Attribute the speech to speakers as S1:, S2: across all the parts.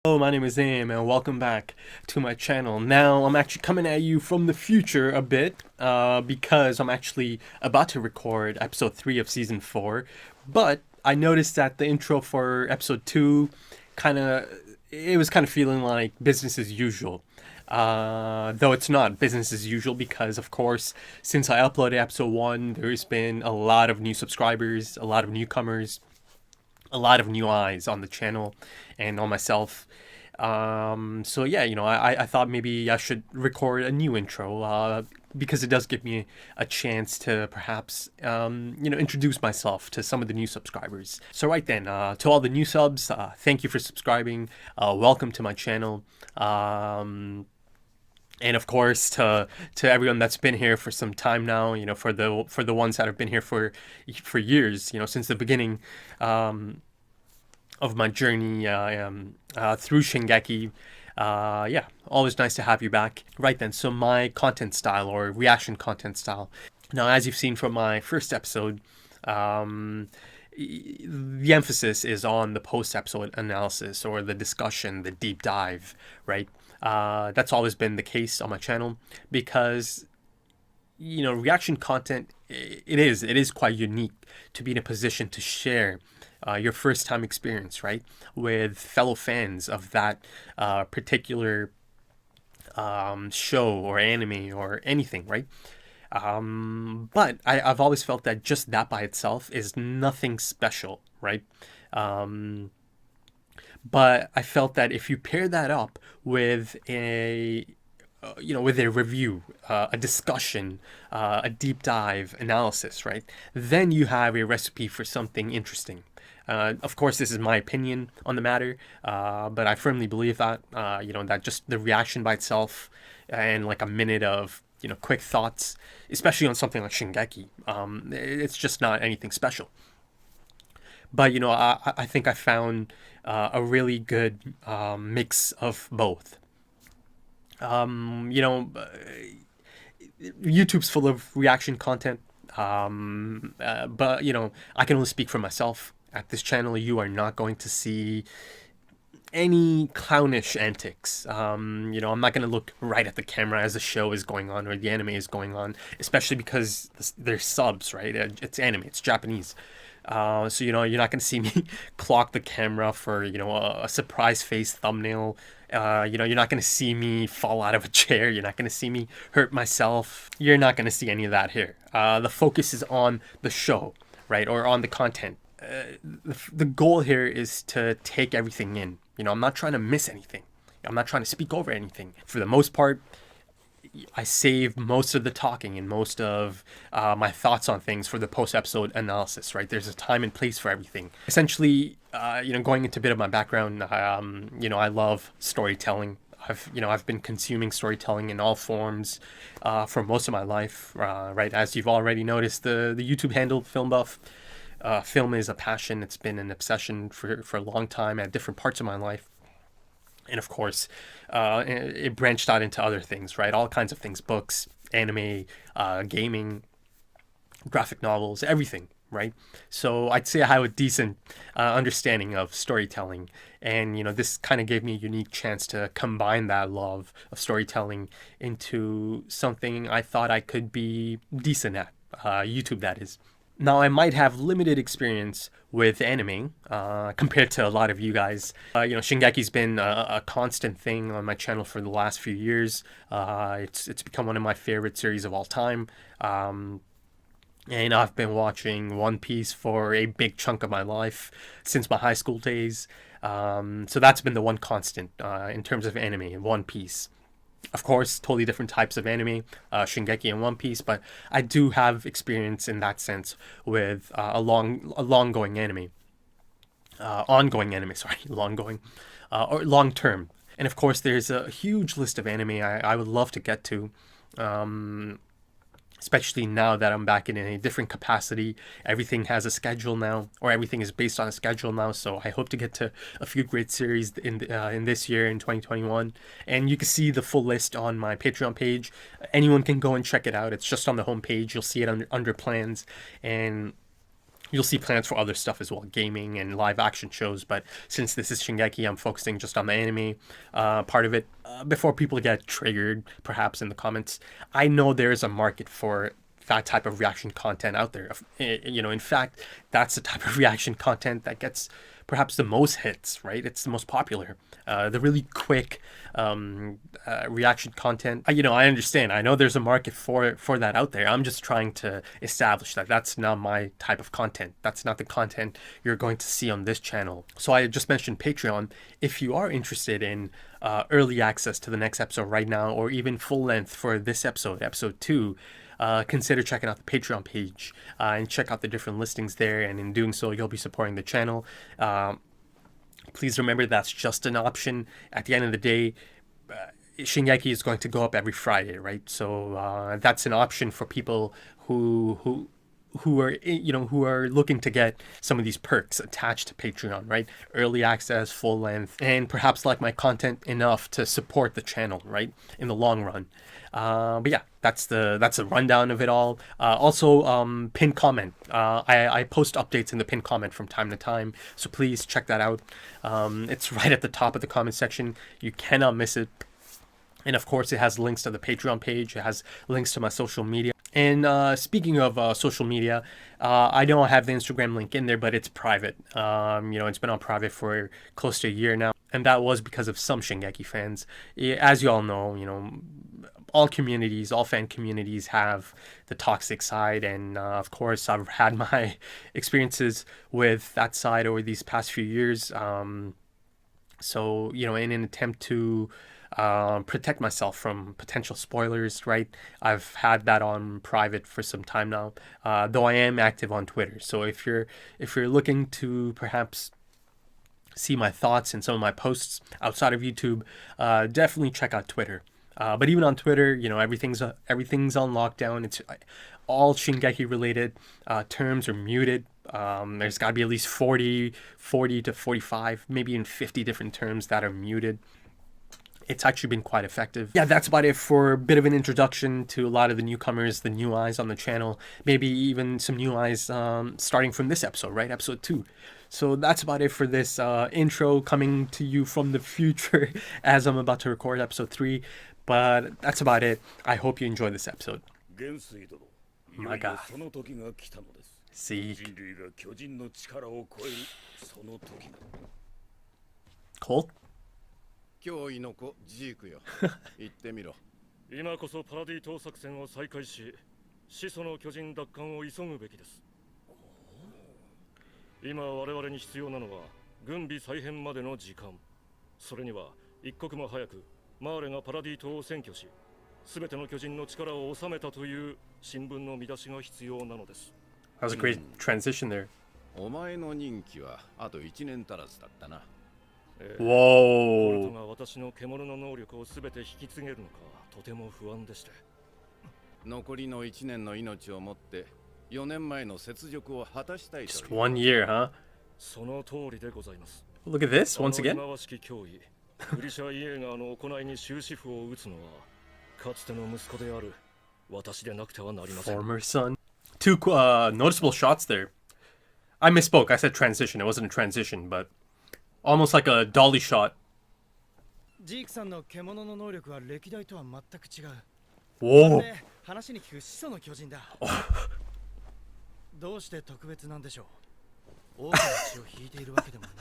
S1: Hello, my name is Am, and welcome back to my channel. Now, I'm actually coming at you from the future a bit, because I'm actually about to record episode 3 of season 4, but I noticed that the intro for episode 2 it was kind of feeling like business as usual. Though it's not business as usual because, of course, since I uploaded episode 1, there's been a lot of new subscribers, a lot of newcomers, a lot of new eyes on the channel and on myself. So yeah, I thought maybe I should record a new intro, because it does give me a chance to perhaps, introduce myself to some of the new subscribers. So right then, to all the new subs, thank you for subscribing. Welcome to my channel. And of course, to everyone that's been here for some time now, for the ones that have been here for years, since the beginning, of my journey through Shingeki. Yeah, always nice to have you back. Right then, so my content style or reaction content style. Now, as you've seen from my first episode, the emphasis is on the post-episode analysis or the discussion, the deep dive, right? That's always been the case on my channel because, reaction content, it is quite unique to be in a position to share your first time experience, right, with fellow fans of that particular show or anime or anything, right? But I've always felt that just that by itself is nothing special, right? But I felt that if you pair that up with with a review, a discussion, a deep dive analysis, right, then you have a recipe for something interesting. Of course, this is my opinion on the matter, but I firmly believe that, that just the reaction by itself and like a minute of, quick thoughts, especially on something like Shingeki, it's just not anything special. But, I think I found a really good mix of both. YouTube's full of reaction content, but, I can only speak for myself. At this channel, you are not going to see any clownish antics. I'm not going to look right at the camera as the show is going on or the anime is going on, especially because there's subs, right? It's anime, it's Japanese. So, you're not going to see me clock the camera for, a surprise face thumbnail. You're not going to see me fall out of a chair. You're not going to see me hurt myself. You're not going to see any of that here. The focus is on the show, right? Or on the content. The goal here is to take everything in. I'm not trying to miss anything. I'm not trying to speak over anything. For the most part, I save most of the talking and most of my thoughts on things for the post-episode analysis, right? There's a time and place for everything. Essentially, going into a bit of my background, I love storytelling. I've been consuming storytelling in all forms for most of my life, right? As you've already noticed, the YouTube handle FILMBuFF. Film is a passion. It's been an obsession for a long time at different parts of my life. And of course, it branched out into other things, right? All kinds of things, books, anime, gaming, graphic novels, everything, right? So I'd say I have a decent understanding of storytelling. And, this kind of gave me a unique chance to combine that love of storytelling into something I thought I could be decent at, YouTube, that is. Now, I might have limited experience with anime compared to a lot of you guys. Shingeki's been a constant thing on my channel for the last few years. It's become one of my favorite series of all time. And I've been watching One Piece for a big chunk of my life since my high school days. So that's been the one constant in terms of anime, One Piece. Of course, totally different types of anime, Shingeki and One Piece, but I do have experience in that sense with a long-going anime, ongoing anime, sorry, long-going, or long-term. And of course, there's a huge list of anime I would love to get to, especially now that I'm back in a different capacity. Everything has a schedule now, or everything is based on a schedule now. So I hope to get to a few great series in this year, in 2021. And you can see the full list on my Patreon page. Anyone can go and check it out. It's just on the homepage. You'll see it under plans. And You'll see plans for other stuff as well, gaming and live action shows. But since this is Shingeki, I'm focusing just on the anime part of it. Before people get triggered, perhaps in the comments, I know there is a market for that type of reaction content out there. In fact, that's the type of reaction content that gets perhaps the most hits, right? It's the most popular. The really quick reaction content. I understand. I know there's a market for that out there. I'm just trying to establish that that's not my type of content. That's not the content you're going to see on this channel. So I just mentioned Patreon. If you are interested in early access to the next episode right now, or even full length for this episode 2, consider checking out the Patreon page and check out the different listings there. And in doing so, you'll be supporting the channel. Please remember that's just an option. At the end of the day, Shingeki is going to go up every Friday, right? So that's an option for people who are looking to get some of these perks attached to Patreon, right? Early access, full length, and perhaps like my content enough to support the channel, right? In the long run. But yeah, that's a rundown of it all. Also, pinned comment. I post updates in the pinned comment from time to time, so please check that out. It's right at the top of the comment section. You cannot miss it. And of course, it has links to the Patreon page. It has links to my social media. And speaking of social media, I don't have the Instagram link in there, but it's private. It's been on private for close to a year now. And that was because of some Shingeki fans. As you all know, all communities, all fan communities have the toxic side. And of course, I've had my experiences with that side over these past few years. So, in an attempt to protect myself from potential spoilers, right? I've had that on private for some time now, though I am active on Twitter. So if you're looking to perhaps see my thoughts and some of my posts outside of YouTube, definitely check out Twitter. But even on Twitter, everything's on lockdown. It's all Shingeki related. Terms are muted. There's got to be at least 40 to 45, maybe even 50 different terms that are muted. It's actually been quite effective. Yeah, that's about it for a bit of an introduction to a lot of the newcomers, the new eyes on the channel. Maybe even some new eyes starting from this episode, right? Episode 2. So that's about it for this intro coming to you from the future as I'm about to record episode 3. But that's about it. I hope you enjoy this episode. My God. See. Cold?
S2: 脅威の子ジークよ言ってみろ
S3: 今こそパラディ島作戦を再開し始祖の巨人奪還を急ぐべきです今我々に必要なのは軍備再編までの時間それには一刻も早くマーレがパラディ島を占拠し全ての巨人の力を収めたという新聞の見出しが必要なのです
S1: That was a great transition there
S2: お前の任期はあと1年足らずだったな
S1: Whoa.
S3: 私の獣の能力をすべて引き継げるのかとても不安でして
S2: 残りの1年の命をもって4年前の雪辱を果たしたいと
S1: Just 1 year, huh?
S3: その通りでございます
S1: Look at this once again
S3: 忌まわしき脅威グリシャ・イエーガーの行いに終止符を打つのはかつての息子である私でなくてはなりません
S1: Former son. Two noticeable shots there. I misspoke. I said transition. It wasn't a transition, but almost like a dolly shot.
S4: ジークさんの獣の能力は歴代とは全く違う。
S1: Whoa.
S4: 話に聞く始祖の巨人だ。どうして特別なんでしょう。多くの血を引いているわけでもない。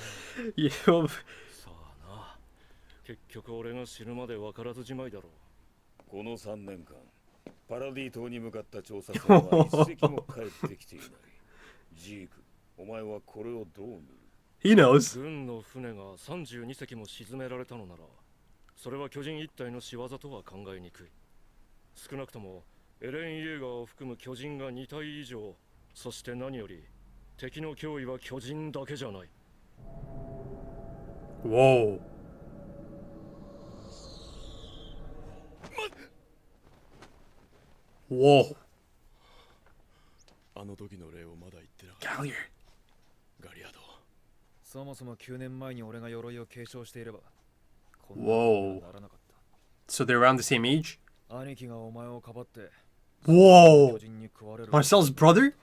S1: Yo.
S3: さあな。結局俺が死ぬまで分からずじまいだろう。
S5: この3年間、パラディ島に向かった調査船は一隻も帰ってきていない。ジーク、お前はこれをどう見る
S1: He knows.
S3: 軍の船が32隻も沈められたのなら、それは巨人一体の仕業とは考えにくい。少なくともエレン・イエーガーを含む巨人が2体以上、そして何より敵の脅威は巨人だけじゃない。
S1: Whoa. Whoa.
S5: あの時の礼をまだ言ってなかった。
S1: Gallier.
S5: ガリアド。
S6: そもそも9年前に俺が鎧を継承していればこんな
S1: Whoa.
S6: ことにはならなかっ
S1: So they're around the same age?
S6: た兄貴がお前をかばって
S1: Whoa.
S6: 巨人に食われる
S1: Marcel's brother?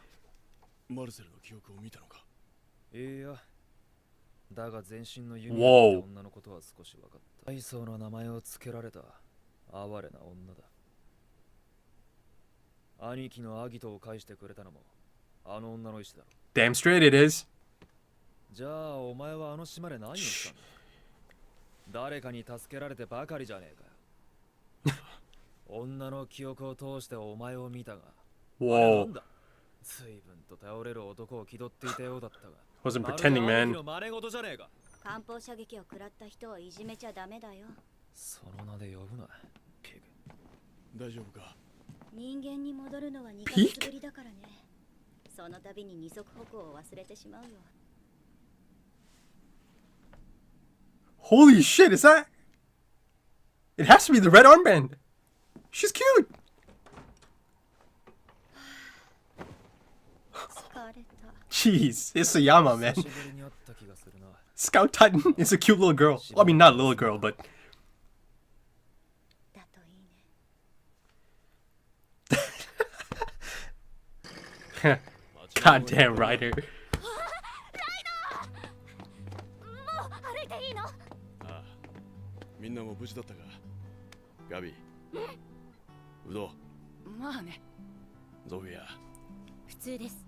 S2: マルセルの記憶を見たのか。
S6: いや、だが全身のユニ
S1: Whoa.
S6: って女のことは少し分かった。大層な名前を付けられた哀れな女だ。兄貴のアギトを返してくれたのもあの女の意志だろ。
S1: Damn straight it is.
S6: じゃあお前はあの島で何をしたんだ。誰かに助けられてばかりじゃねえかよ。女の記憶を通してお前を見たが、あれな
S1: Whoa.
S6: んだ。随分と頼れる男を気取っていたようだったが。
S1: Wasn't pretending,
S6: まるで兄
S1: man.
S6: 貴の真似事じゃねえか。
S7: 艦砲射撃を食らった人をいじめちゃダメだよ。
S6: その名で呼ぶな、ピグ。
S2: 大丈夫か。
S7: 人間に戻るのは2ヶ月ぶりだからね。その度に二足歩行を忘れてしまうよ。
S1: Holy shit, is that? It has to be the red armband. She's cute.
S7: 疲れた。
S1: Jeez, it's Yama, man.
S6: 久しぶりに会った気がするな。
S1: Scout Titan is a cute little girl. I mean, not a little girl, but
S7: だといいね。
S1: goddamn Ryder.
S7: もう歩いていいの？
S2: ああ、みんなも無事だったか。ガビ、ウド、
S8: まあね、
S2: ゾフィア、
S7: 普通です。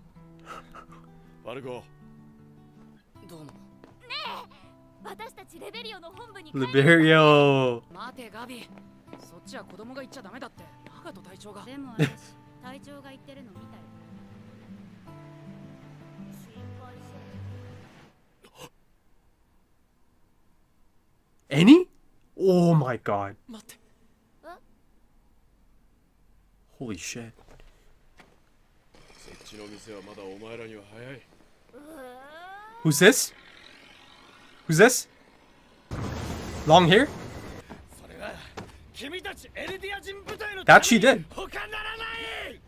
S2: ファルコ。
S8: どうも。
S7: 私たちレベリオの本部に
S1: Liberio.
S8: 待てガビ、そっちは子供が言っちゃダメだって。長門隊長が。
S7: でも私、隊長が言ってるの見たよ。
S1: Any? Oh my god.
S8: 待って。
S1: Holy shit.
S2: そっちの店はまだお前らには早い。
S1: Who's this? Who's this? Long hair?
S4: それは君たちエルディア人部隊の
S1: That she did.
S4: 他ならない。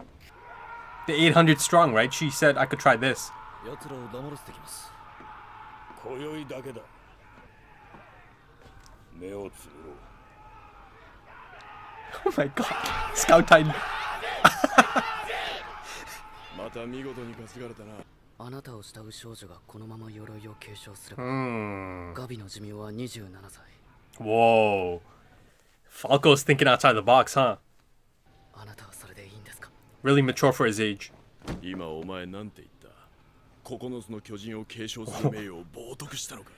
S1: The 800 strong, right? She said I could try this.
S4: 奴らを黙らせてきます。
S5: 今宵だけだ。目をつぶろう。
S1: Oh my god. Scout Titan.
S2: また見事に担がれたな。
S8: あなたを慕う少女がこのまま鎧を継承すれば、
S1: Hmm.
S8: ガビの寿命は27歳。
S1: Whoa. Falco's thinking outside the box, huh?
S8: あなたはそれでいいんですか？
S1: Really mature for his age.
S2: 今お前なんて言った？9つの巨人を継承する名誉を冒涜したのか？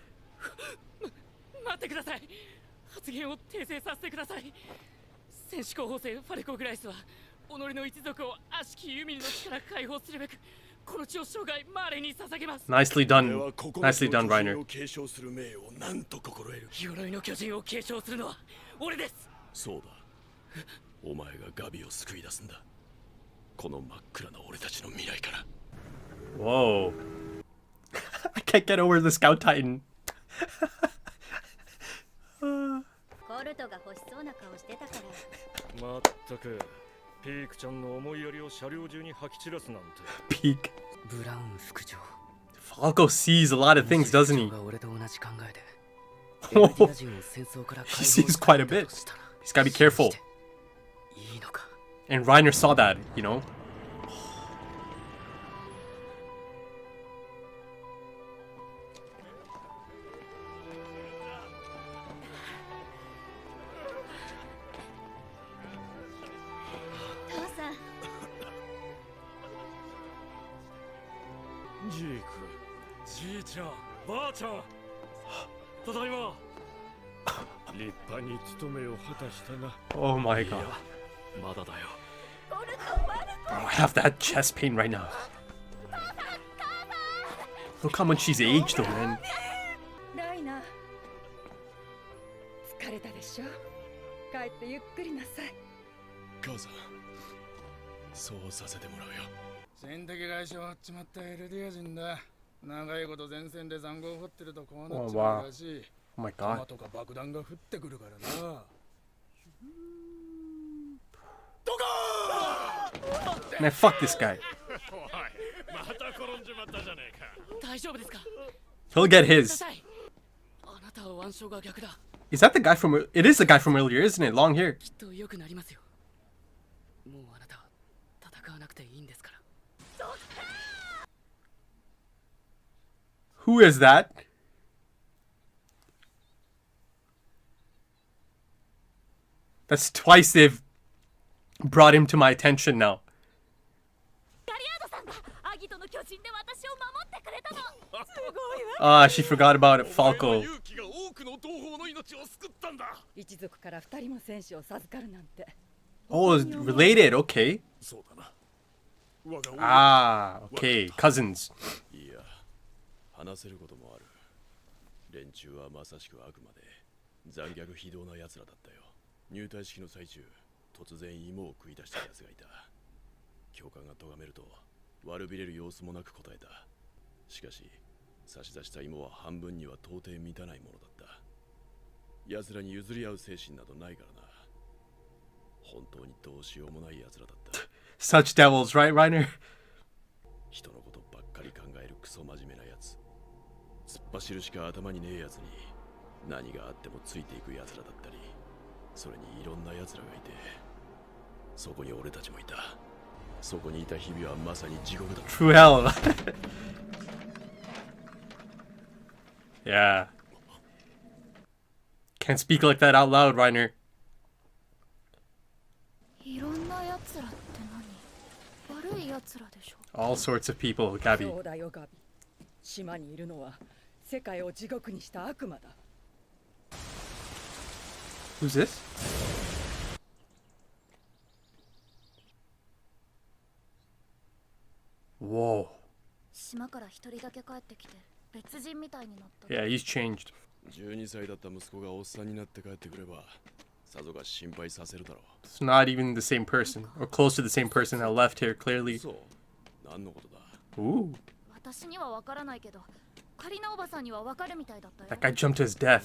S8: 待ってください。発言を訂正させてください。戦士候補生ファレコ・グライスは己の一族を悪しきユミルの地から解放するべくこの地を生涯マーレに捧げます。
S1: Nicely
S2: 俺
S1: done.
S2: は9
S1: Nicely
S2: つの
S1: done,
S2: 巨
S1: Reiner.
S2: 人を継承する名誉をなんと心得る。
S8: 鎧の巨人を継承するのは俺です。
S2: そうだ。お前がガビを救い出すんだ。この真っ暗な俺たちの未来から。
S1: Whoa. I can't get over the Scout Titan.
S7: コルトが欲しそうな顔してたから。
S3: まったくピークちゃんの思いやりを車両中に吐き散らすなんて。
S1: Peak.
S8: ブラウン副長。
S1: Falco sees a lot of things, doesn't he?
S8: が俺と同じ考えで。
S1: Oh,
S8: エルディア人を戦争から解放
S1: he
S8: した
S1: sees quite a
S8: いんだ
S1: bit.
S8: としたら
S1: He's gotta be careful.
S8: いいのか。
S1: And Reiner saw that, you know?
S7: 父さん、
S3: ジーク、じいちゃん、ばあちゃん。ただいま。
S2: 立派に務めを果たしたな。
S1: Oh my god.
S2: まだだよ。
S1: Bro, I have that chest pain right now. Look how much she's aged though, man.
S9: ライナー疲れたでしょ。帰ってゆっくりなさい。
S2: 母さん、そうさせてもらうよ。
S4: 心的外傷を張っちまったエルディア人だ。長いこと前線で塹壕を掘ってるとこうなっちゃうらしい。
S1: Oh my
S4: 弾
S1: god.
S4: とか爆弾が降ってくるからな。
S1: Man, fuck this guy.
S2: また転んじまったじゃねえか。
S8: 大丈夫ですか？
S1: He'll get
S8: くだ
S1: his.
S8: さい。あなたは腕章が逆だ。
S1: Is that the guy from... It is the guy from earlier, isn't it? Long hair.
S8: きっと良くなりますよ。もうあなたは戦わなくていいんですから。
S1: Who is that? That's twice they've brought him to my attention now.
S7: ガリアードさんだ。アギトの巨人で私を守ってくれたの。すごいわ。
S1: Ah, she forgot about it, Falco.
S2: 勇気が多くの同胞の命を救ったんだ。
S9: 一族から二人も戦士を授かるなんて。
S1: Oh, it's related. Okay.
S2: そうだな。我が
S1: Ah, okay. Cousins.
S2: いや、話せることもある。連中はまさしく悪魔で残虐非道な奴らだったよ。入隊式の最中、突然芋を食い出した奴がいた。教官が咎めると悪びれる様子もなく答えた。しかし差し出した芋は半分には到底満たないものだった。奴らに譲り合う精神などないからな。本当にどうしようもない奴らだった。
S1: Such devils, right, Reiner?
S2: 人のことばっかり考えるクソ真面目なやつ。突っ走るしか頭にねえやつに何があってもついていくやつらだったり、それにいろんなやつらがいて、そこに俺たちもいた。そこにいた日々はまさに地獄だった。
S1: True hell. Yeah. Can't speak like that out loud, Reiner.
S7: いろんな奴らって何？悪い奴らでしょ。
S1: All sorts of people, Gabby.
S9: そうだよガビ。島にいるのは世界を地獄にした悪魔だ。
S1: Who's this? Whoa.
S7: 島から一人だけ帰ってきて別人みたいになった。
S1: Yeah, he's changed.
S2: 12歳だった息子がおっさんになって帰ってくれば、さぞかし心配させるだろ
S1: It's not even the same person, or close to the same person that left here,
S2: う。
S1: clearly.
S2: そう。何のことだ。
S1: Ooh.
S7: 私にはわからないけど、カリナおばさんにはわかるみたいだったよ。
S1: That guy jumped to his death,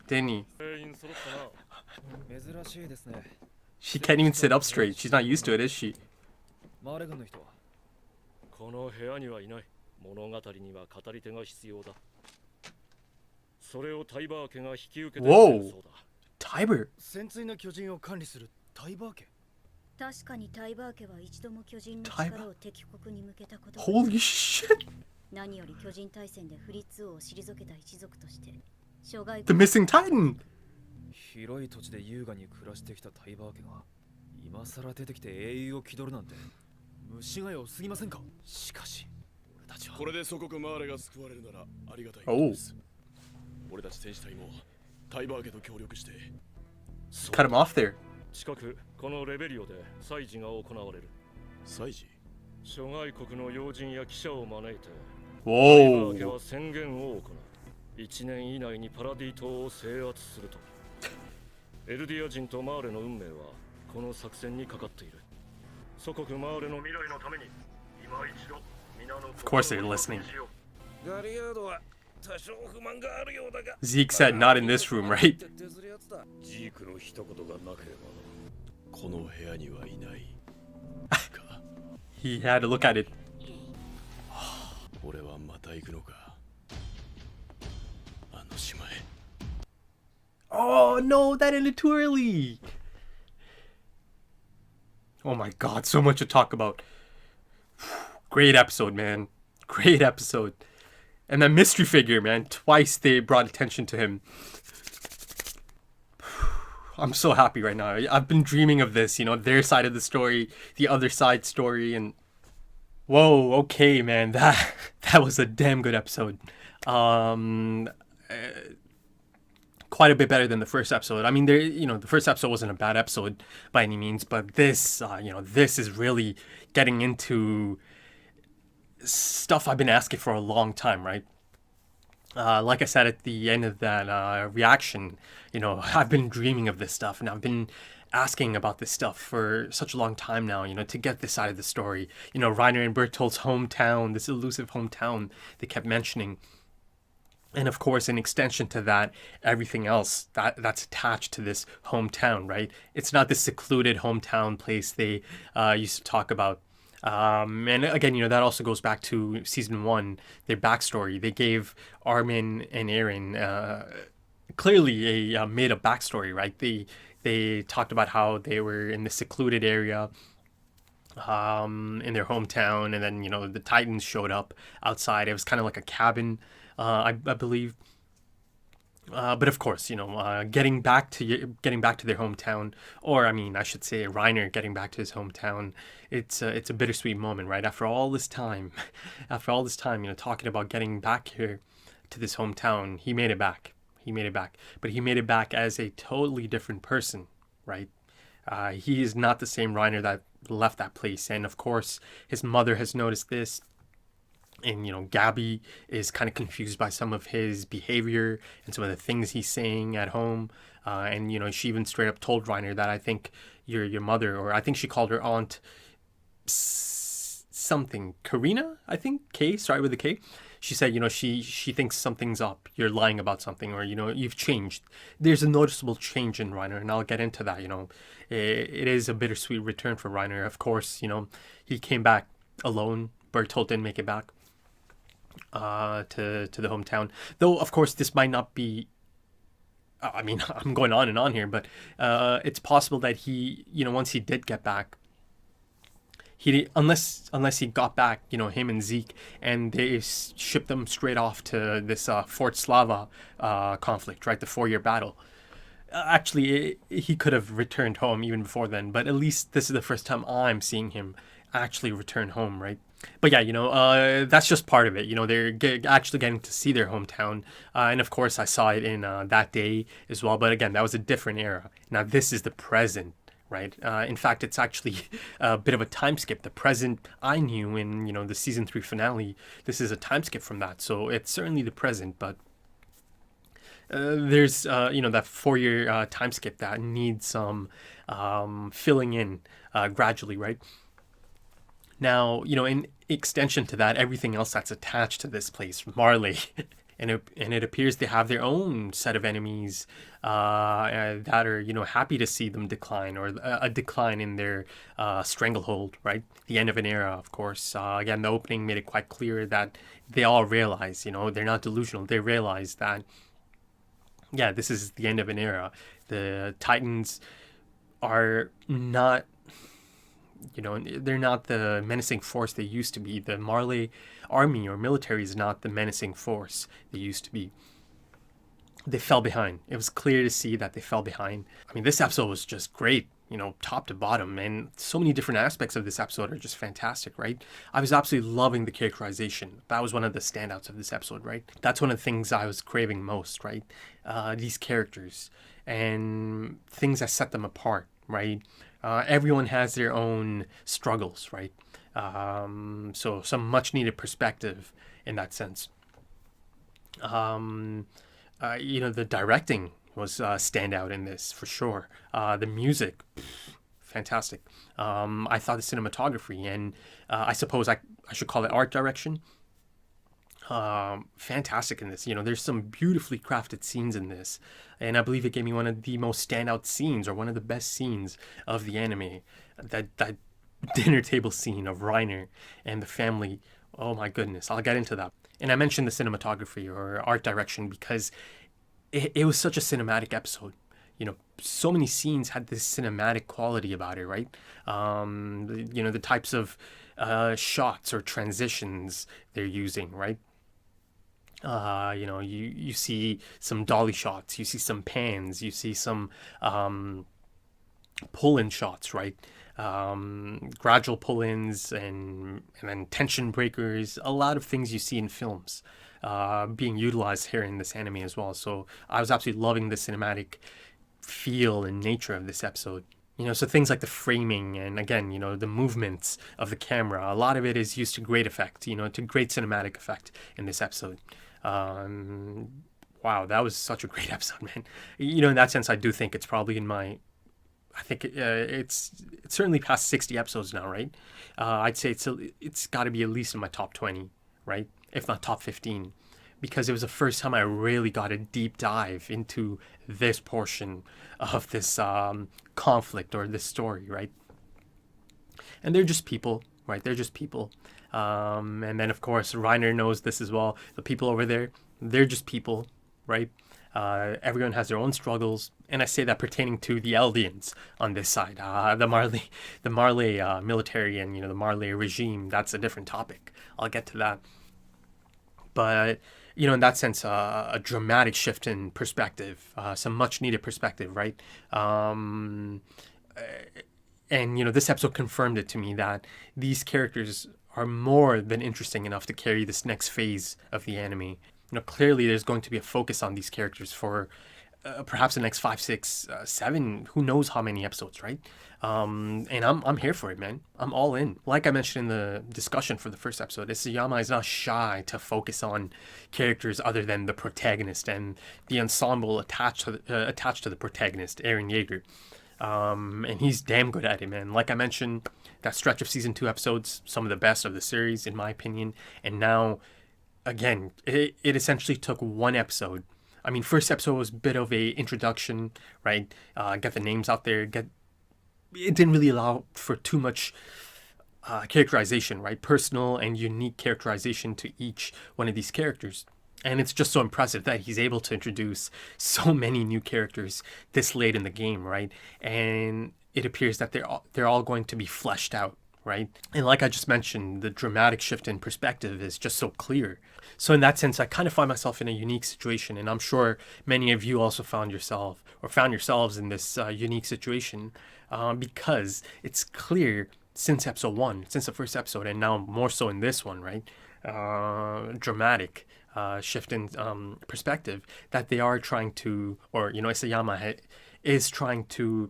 S1: didn't he?
S3: 全員揃ったな。
S6: 珍しいですね。
S1: She can't even sit up straight. She's not used to it, is she?
S6: マーレ軍の人は
S3: この部屋にはいない。物語には語り手が必要だ。それをタイバー家が引き受けてくれるそうだ。
S1: Tiber.
S4: 潜水の巨人を管理するタイバー家。
S7: 確かにタイバー家は一度も巨人の力を敵国に向けたことが
S1: Holy shit.
S7: 何より巨人大戦でフリッツ王を退けた一族として諸外
S1: The missing Titan.
S6: 広い土地で優雅に暮らしてきたタイバー家が今さら出てきて英雄を気取るなんて虫が良すぎませんか。しかし俺たちは
S2: これで祖国マーレが救われるならありがたいことです。俺たち戦士隊もタイバー家と協力して。
S1: Cut him off there.
S3: 近くこのレベリオで祭事が行われる。
S2: 祭事。
S3: 諸外国の要人や記者を招いて、タイバ
S1: Whoa.
S3: ー家は宣言を行う。1年以内にパラディ島を制圧すると。エルディア人とマーレの運命はこの作戦にかかっている。祖国マーレの未来のために今一度皆の
S1: Of course they're listening.
S5: ガリアードは多少不満があるようだが。
S1: Zeke said not in this room, right?
S5: ジークの一言がなければ。
S2: この部屋にはいない。
S1: He had to look at it.
S2: 俺はまた行くのか。あの島へ。
S1: Oh no, that ended too early. Oh my god, so much to talk about. Great episode, man. Great episode. And that mystery figure, man. Twice they brought attention to him. I'm so happy right now. I've been dreaming of this, you know, their side of the story, the other side story, and whoa, okay, man. That was a damn good episode. Quite a bit better than the first episode. I mean, the first episode wasn't a bad episode by any means, but this, this is really getting into stuff I've been asking for a long time, right? Like I said at the end of that reaction, I've been dreaming of this stuff, and I've been asking about this stuff for such a long time now, to get this side of the story. Reiner and Bertolt's hometown, this elusive hometown they kept mentioning. And of course, in extension to that, everything else that's attached to this hometown, right? It's not this secluded hometown place they used to talk about. And again, that also goes back to season 1, their backstory. They gave Armin and Eren clearly a made-up backstory, right? They talked about how they were in the secluded area in their hometown, and then the Titans showed up outside. It was kind of like a cabin, I believe. But of course, getting back to their hometown, or I mean, I should say, Reiner getting back to his hometown. It's a bittersweet moment, right? After all this time, talking about getting back here to this hometown, he made it back. But he made it back as a totally different person, right? He is not the same Reiner that left that place, and of course, his mother has noticed this. And Gabby is kind of confused by some of his behavior and some of the things he's saying at home. And she even straight up told Reiner that, I think your mother, or I think she called her aunt something, Karina, I think, K, started with a K. She said, she thinks something's up. You're lying about something, or you've changed. There's a noticeable change in Reiner, and I'll get into that. It is a bittersweet return for Reiner. Of course, he came back alone. Bertolt didn't make it back to the hometown, though of course this might not be, I mean, I'm going on and on here, but it's possible that he, once he did get back, unless he got back, him and Zeke, and they shipped them straight off to this Fort Slava conflict, right, the 4-year battle. Actually, he could have returned home even before then, but at least this is the first time I'm seeing him actually return home, right? But yeah, that's just part of it. They're actually getting to see their hometown. And of course, I saw it in That Day as well. But again, that was a different era. Now, this is the present, right? In fact, it's actually a bit of a time skip. The present I knew in, the season 3 finale, this is a time skip from that. So it's certainly the present, but there's, that 4-year time skip that needs some filling in gradually, right? Now, in extension to that, everything else that's attached to this place, Marley, and it appears they have their own set of enemies that are, happy to see them decline, or a decline in their stranglehold, right? The end of an era, of course. Again, the opening made it quite clear that they all realize, they're not delusional. They realize that, yeah, this is the end of an era. The Titans are not, they're not the menacing force they used to be. The Marley army or military is not the menacing force they used to be. They fell behind. It was clear to see that they fell behind. I mean, this episode was just great, top to bottom, and so many different aspects of this episode are just fantastic, right? I was absolutely loving the characterization. That was one of the standouts of this episode, right? That's one of the things I was craving most, right? These characters and things that set them apart, right? Everyone has their own struggles, right? So some much needed perspective in that sense. The directing was standout in this for sure. The music, fantastic. I thought the cinematography, and I suppose I should call it art direction, fantastic in this. There's some beautifully crafted scenes in this, and I believe it gave me one of the most standout scenes, or one of the best scenes of the anime. That dinner table scene of Reiner and the family. Oh my goodness, I'll get into that. And I mentioned the cinematography or art direction because it was such a cinematic episode. So many scenes had this cinematic quality about it, right? The types of shots or transitions they're using, right? You see some dolly shots, you see some pans, you see some pull-in shots, right? Gradual pull-ins and then tension breakers, a lot of things you see in films being utilized here in this anime as well. So I was absolutely loving the cinematic feel and nature of this episode. So things like the framing and, again, the movements of the camera, a lot of it is used to great effect, to great cinematic effect in this episode. Wow, that was such a great episode, man. In that sense, I do think it's probably in my, I think it's certainly past 60 episodes now, right? I'd say it's got to be at least in my top 20, right? If not top 15, because it was the first time I really got a deep dive into this portion of this conflict or this story, right? And they're just people, right? They're just people. And then, of course, Reiner knows this as well. The people over there, they're just people, right? Everyone has their own struggles, and I say that pertaining to the Eldians on this side. The Marley military and the Marley regime. That's a different topic. I'll get to that. But in that sense, a dramatic shift in perspective, some much needed perspective, right? And this episode confirmed it to me that these characters are more than interesting enough to carry this next phase of the anime. Clearly there's going to be a focus on these characters for perhaps the next 5, 6, 7, who knows how many episodes, right? And I'm here for it, man. I'm all in. Like I mentioned in the discussion for the first episode, Isayama is not shy to focus on characters other than the protagonist and the ensemble attached to the protagonist, Eren Yeager. And he's damn good at it, man. Like I mentioned, that stretch of season 2 episodes, some of the best of the series, in my opinion. And now, again, it essentially took one episode. I mean, first episode was a bit of a introduction, right? Get the names out there. It didn't really allow for too much characterization, right? Personal and unique characterization to each one of these characters. And it's just so impressive that he's able to introduce so many new characters this late in the game, right? And it appears that they're all going to be fleshed out, right? And like I just mentioned, the dramatic shift in perspective is just so clear. So in that sense, I kind of find myself in a unique situation, and I'm sure many of you also found yourselves in this unique situation, because it's clear since episode 1, since the first episode, and now more so in this one, right? Dramatic shift in perspective that they are trying to, or Isayama is trying to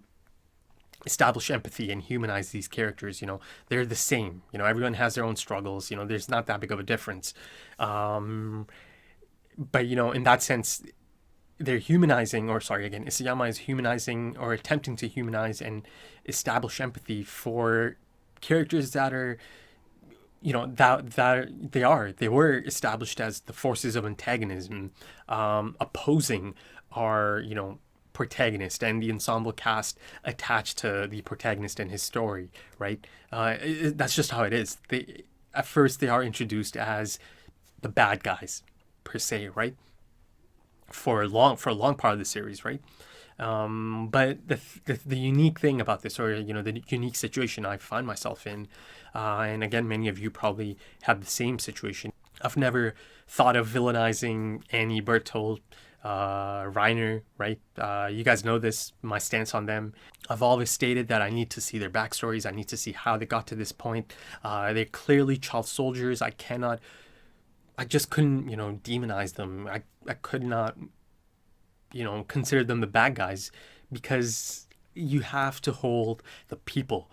S1: establish empathy and humanize these characters. They're the same. Everyone has their own struggles. There's not that big of a difference. But in that sense, they're Isayama is humanizing or attempting to humanize and establish empathy for characters that are, they were established as the forces of antagonism, opposing our, protagonist and the ensemble cast attached to the protagonist and his story, right? That's just how it is. At first they are introduced as the bad guys per se, right? For a long part of the series, right? But the unique thing about this, or the unique situation I find myself in, and again, many of you probably have the same situation. I've never thought of villainizing Annie, Bertolt, Reiner, right? You guys know this, my stance on them. I've always stated that I need to see their backstories. I need to see how they got to this point. They're clearly child soldiers. I just couldn't, demonize them. I could not, consider them the bad guys, because you have to hold the people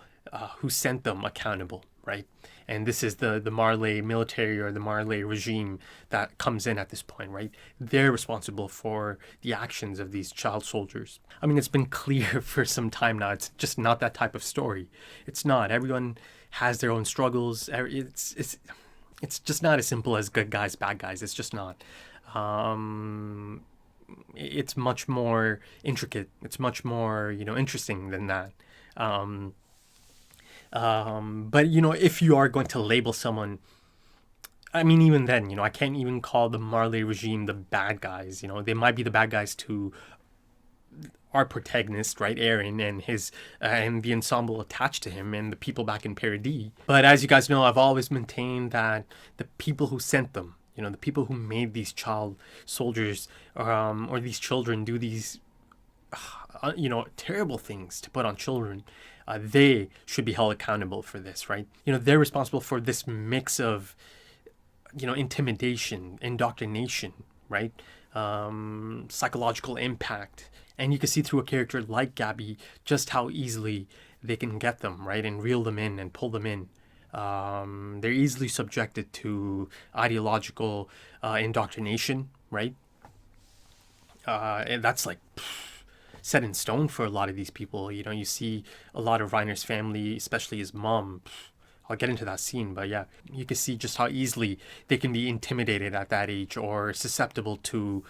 S1: who sent them accountable, right? And this is the Marley military or the Marley regime that comes in at this point, right? They're responsible for the actions of these child soldiers. I mean, it's been clear for some time now. It's just not that type of story. It's not. Everyone has their own struggles. It's just not as simple as good guys, bad guys. It's just not. It's much more intricate. It's much more, interesting than that. But if you are going to label someone, I mean, even then, I can't even call the Marley regime the bad guys. They might be the bad guys to our protagonist, right, Eren, and his and the ensemble attached to him and the people back in Paradis. But as you guys know, I've always maintained that the people who sent them, the people who made these child soldiers, or these children do these, terrible things to put on children, they should be held accountable for this, right? They're responsible for this mix of, intimidation, indoctrination, right? Psychological impact. And you can see through a character like Gabby just how easily they can get them, right? And reel them in and pull them in. They're easily subjected to ideological indoctrination, right? And that's like set in stone for a lot of these people. You see a lot of Reiner's family, especially his mom. I'll get into that scene, but yeah, you can see just how easily they can be intimidated at that age or susceptible to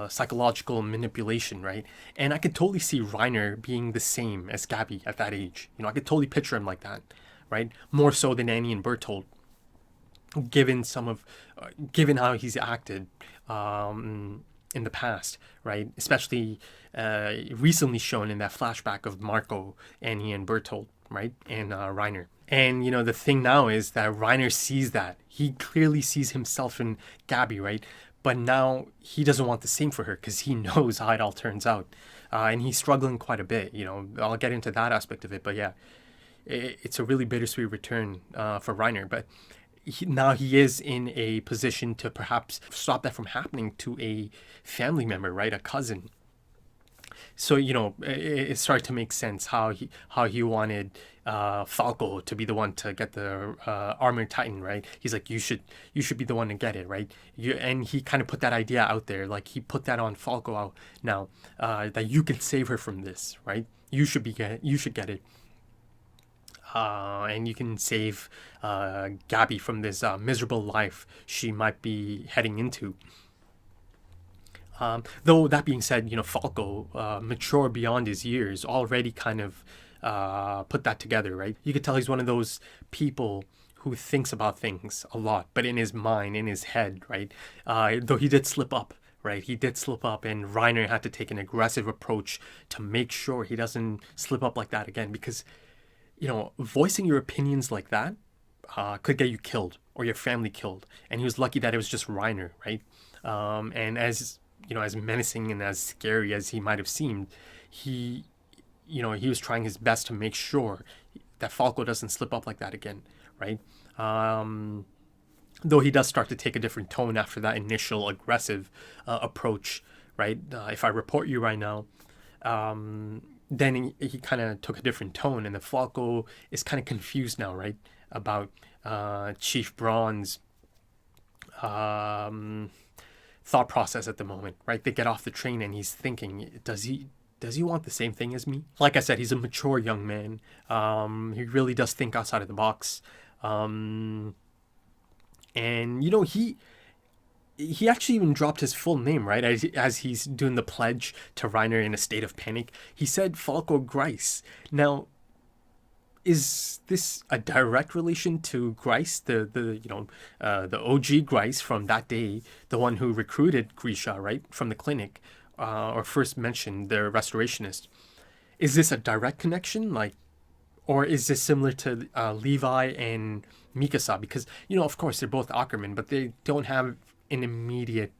S1: psychological manipulation, right? And I could totally see Reiner being the same as Gabby at that age. I could totally picture him like that, right? More so than Annie and Bertolt, given how he's acted, and in the past, right? Especially recently shown in that flashback of Marco, Annie, and Bertolt, right? And Reiner. And, you know, the thing now is that Reiner sees that. He clearly sees himself in Gabby, right? But now he doesn't want the same for her because he knows how it all turns out. And he's struggling quite a bit, you know. I'll get into that aspect of it. But yeah, it's a really bittersweet return for Reiner. But now he is in a position to perhaps stop that from happening to a family member, right? A cousin. So, you know, it started to make sense how he wanted Falco to be the one to get the armored titan, right? He's like, you should be the one to get it, right? And he kind of put that idea out there, like he put that on Falco out now, that you can save her from this, right? You should get it. And you can save Gabby from this miserable life she might be heading into. Though that being said, you know, Falco, mature beyond his years, already kind of put that together, right? You could tell he's one of those people who thinks about things a lot, but in his mind, in his head, right? Though he did slip up, right? He did slip up, and Reiner had to take an aggressive approach to make sure he doesn't slip up like that again, because, you know, voicing your opinions like that could get you killed or your family killed. And he was lucky that it was just Reiner, right? And as you know, as menacing and as scary as he might have seemed, he was trying his best to make sure that Falco doesn't slip up like that again, right? Though he does start to take a different tone after that initial aggressive approach, right? If I report you right now, then he kind of took a different tone, and the Falco is kind of confused now, right? About Chief Braun's thought process at the moment, right? They get off the train and he's thinking, does he want the same thing as me? Like I said, he's a mature young man. He really does think outside of the box. And you know, he actually even dropped his full name, right? As he's doing the pledge to Reiner in a state of panic. He said Falco Grice. Now, is this a direct relation to Grice, the OG Grice from that day, the one who recruited Grisha, right, from the clinic, or first mentioned the restorationist? Is this a direct connection, like, or is this similar to Levi and Mikasa? Because, you know, of course they're both Ackerman, but they don't have an immediate,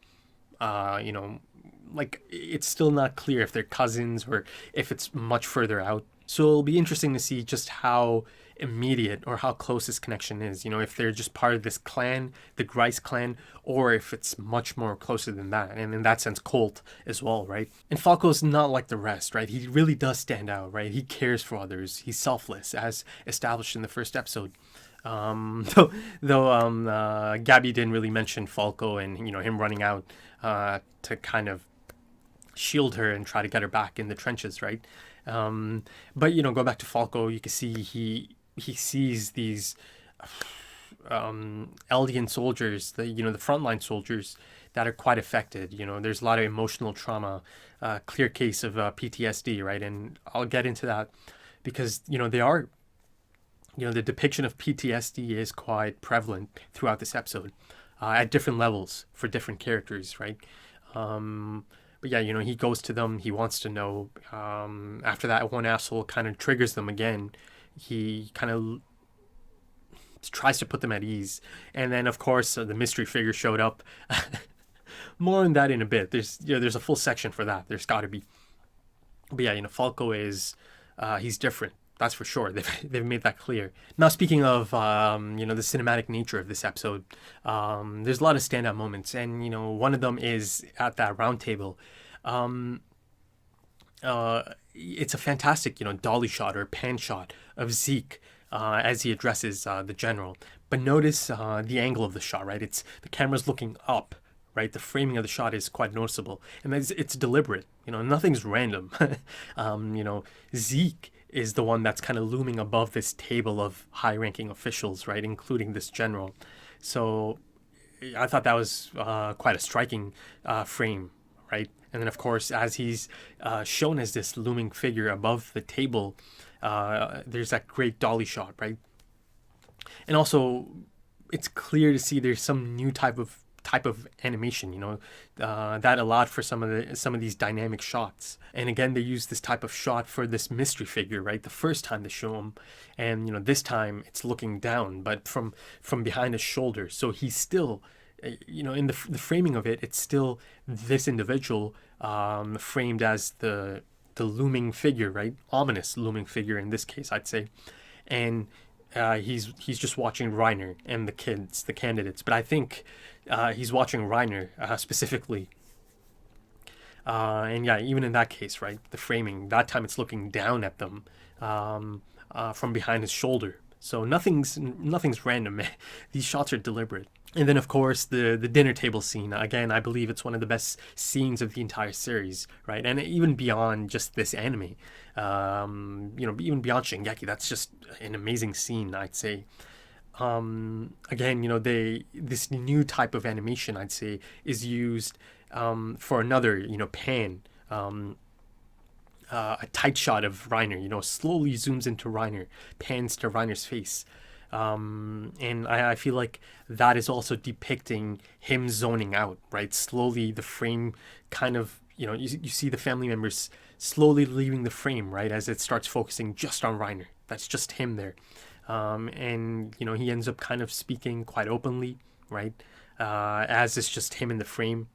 S1: like, it's still not clear if they're cousins or if it's much further out. So it'll be interesting to see just how immediate or how close this connection is. You know, if they're just part of this clan, the Grice clan, or if it's much more closer than that. And in that sense, Colt as well, right? And Falco's not like the rest, right? He really does stand out, right? He cares for others. He's selfless, as established in the first episode. Though Gabby didn't really mention Falco and, you know, him running out to kind of shield her and try to get her back in the trenches, right? But, you know, go back to Falco, you can see he sees these Eldian soldiers, the frontline soldiers that are quite affected. You know, there's a lot of emotional trauma, clear case of PTSD, right? And I'll get into that because, you know, the depiction of PTSD is quite prevalent throughout this episode at different levels for different characters, right? But yeah, you know, he goes to them. He wants to know. After that one asshole kind of triggers them again, he kind of tries to put them at ease. And then, of course, the mystery figure showed up. More on that in a bit. There's a full section for that. There's got to be. But yeah, you know, Falco is he's different. That's for sure. They've made that clear. Now, speaking of, the cinematic nature of this episode, there's a lot of standout moments. And, you know, one of them is at that round table. It's a fantastic, you know, dolly shot or pan shot of Zeke as he addresses the general. But notice the angle of the shot, right? The camera's looking up, right? The framing of the shot is quite noticeable. And it's deliberate. You know, nothing's random. Zeke is the one that's kind of looming above this table of high-ranking officials, right, including this general. So I thought that was quite a striking frame, right? And then, of course, as he's shown as this looming figure above the table, there's that great dolly shot, right? And also, it's clear to see there's some new type of type of animation, that allowed for some of these dynamic shots. And again, they used this type of shot for this mystery figure, right? The first time they show him, and this time it's looking down, but from behind his shoulder. So he's still, in the framing of it, it's still this individual framed as the looming figure, right? Ominous looming figure in this case, I'd say. And he's just watching Reiner and the kids, the candidates. But I think he's watching Reiner specifically. And yeah, even in that case, right? The framing, that time it's looking down at them from behind his shoulder. So nothing's random. These shots are deliberate. And then, of course, the dinner table scene. Again, I believe it's one of the best scenes of the entire series, right? And even beyond just this anime, even beyond Shingeki, that's just an amazing scene, I'd say. Again, this new type of animation, I'd say, is used for another, pan. A tight shot of Reiner, slowly zooms into Reiner, pans to Reiner's face. And I feel like that is also depicting him zoning out, right? Slowly the frame kind of, you see the family members slowly leaving the frame, right? As it starts focusing just on Reiner. That's just him there. And, he ends up kind of speaking quite openly, right? As it's just him in the frame.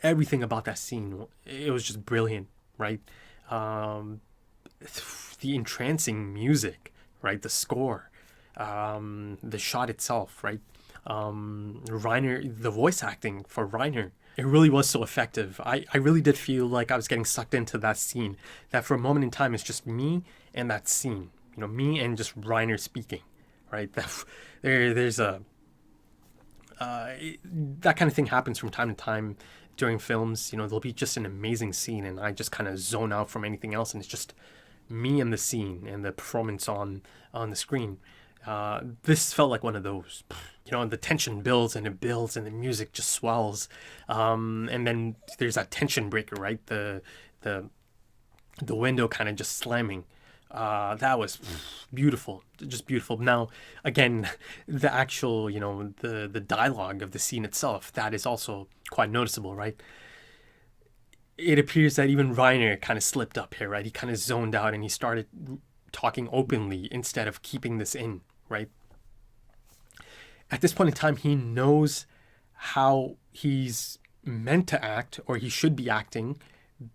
S1: Everything about that scene, it was just brilliant, right? The entrancing music, right? The score, the shot itself, right? Reiner, the voice acting for Reiner, it really was so effective. I really did feel like I was getting sucked into that scene, that for a moment in time, it's just me and that scene, me and just Reiner speaking, right? There's a, that kind of thing happens from time to time during films. There'll be just an amazing scene and I just kind of zone out from anything else, and it's just me and the scene and the performance on the screen. This felt like one of those. The tension builds and it builds and the music just swells. And then there's that tension breaker, right? The window kind of just slamming. That was beautiful, just beautiful. Now, again, the actual, the dialogue of the scene itself, that is also quite noticeable, right? It appears that even Reiner kind of slipped up here, right? He kind of zoned out and he started talking openly instead of keeping this in, right? At this point in time, he knows how he's meant to act, or he should be acting,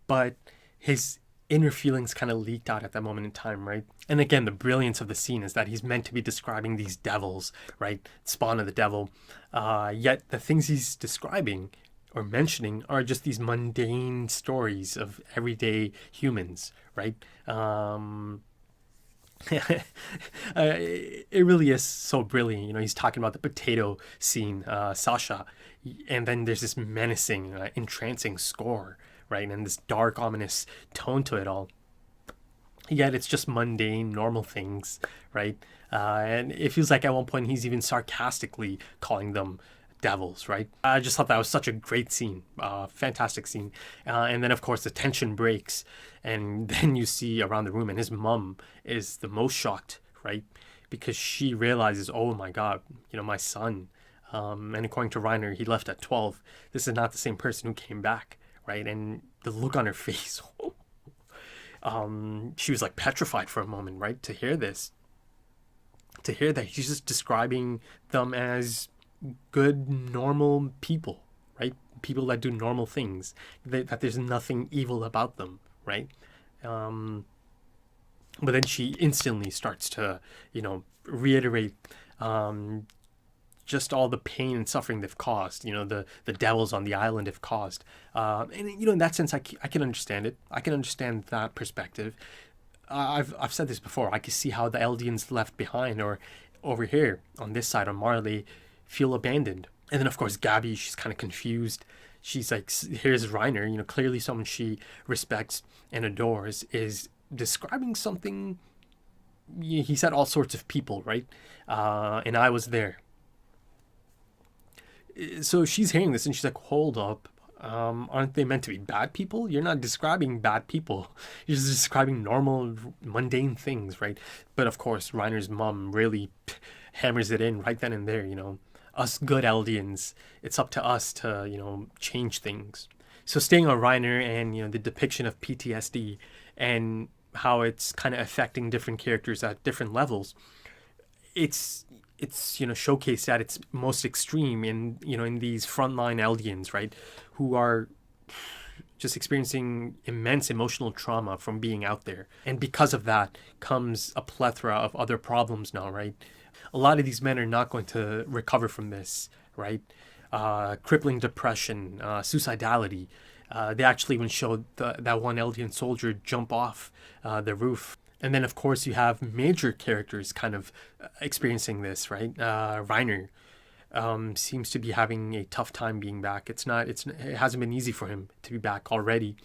S1: but his inner feelings kind of leaked out at that moment in time, right? And again, the brilliance of the scene is that he's meant to be describing these devils, right? Spawn of the devil. Yet the things he's describing or mentioning are just these mundane stories of everyday humans, right? It really is so brilliant. He's talking about the potato scene, Sasha, and then there's this menacing, entrancing score, right? And this dark, ominous tone to it all. Yet it's just mundane, normal things, right? And it feels like at one point he's even sarcastically calling them devils, right? I just thought that was such a great scene, fantastic scene. And then of course the tension breaks, and then you see around the room, and his mom is the most shocked, right? Because she realizes, oh my God, my son. And according to Reiner, he left at 12. This is not the same person who came back, right? And the look on her face, she was like petrified for a moment, right? To hear this, to hear that he's just describing them as good, normal people, right? People that do normal things, that there's nothing evil about them, right? But then she instantly starts to, reiterate just all the pain and suffering they've caused, the devils on the island have caused. And, in that sense, I can understand it. I can understand that perspective. I've said this before. I can see how the Eldians left behind, or over here on this side on Marley, feel abandoned. And then of course Gabby, she's kind of confused. She's like, here's Reiner, clearly someone she respects and adores, is describing something. He said all sorts of people, right? And I was there. So she's hearing this and she's like, hold up, aren't they meant to be bad people? You're not describing bad people. You're just describing normal, mundane things, right? But of course, Reiner's mom really hammers it in right then and there, us good Eldians, it's up to us to, change things. So staying on Reiner and, the depiction of PTSD and how it's kind of affecting different characters at different levels, it's showcased at its most extreme in these frontline Eldians, right, who are just experiencing immense emotional trauma from being out there. And because of that comes a plethora of other problems now, right? A lot of these men are not going to recover from this, right? Crippling depression, suicidality. They actually even showed that one Eldian soldier jump off the roof. And then, of course, you have major characters kind of experiencing this, right? Reiner seems to be having a tough time being back. It hasn't been easy for him to be back already.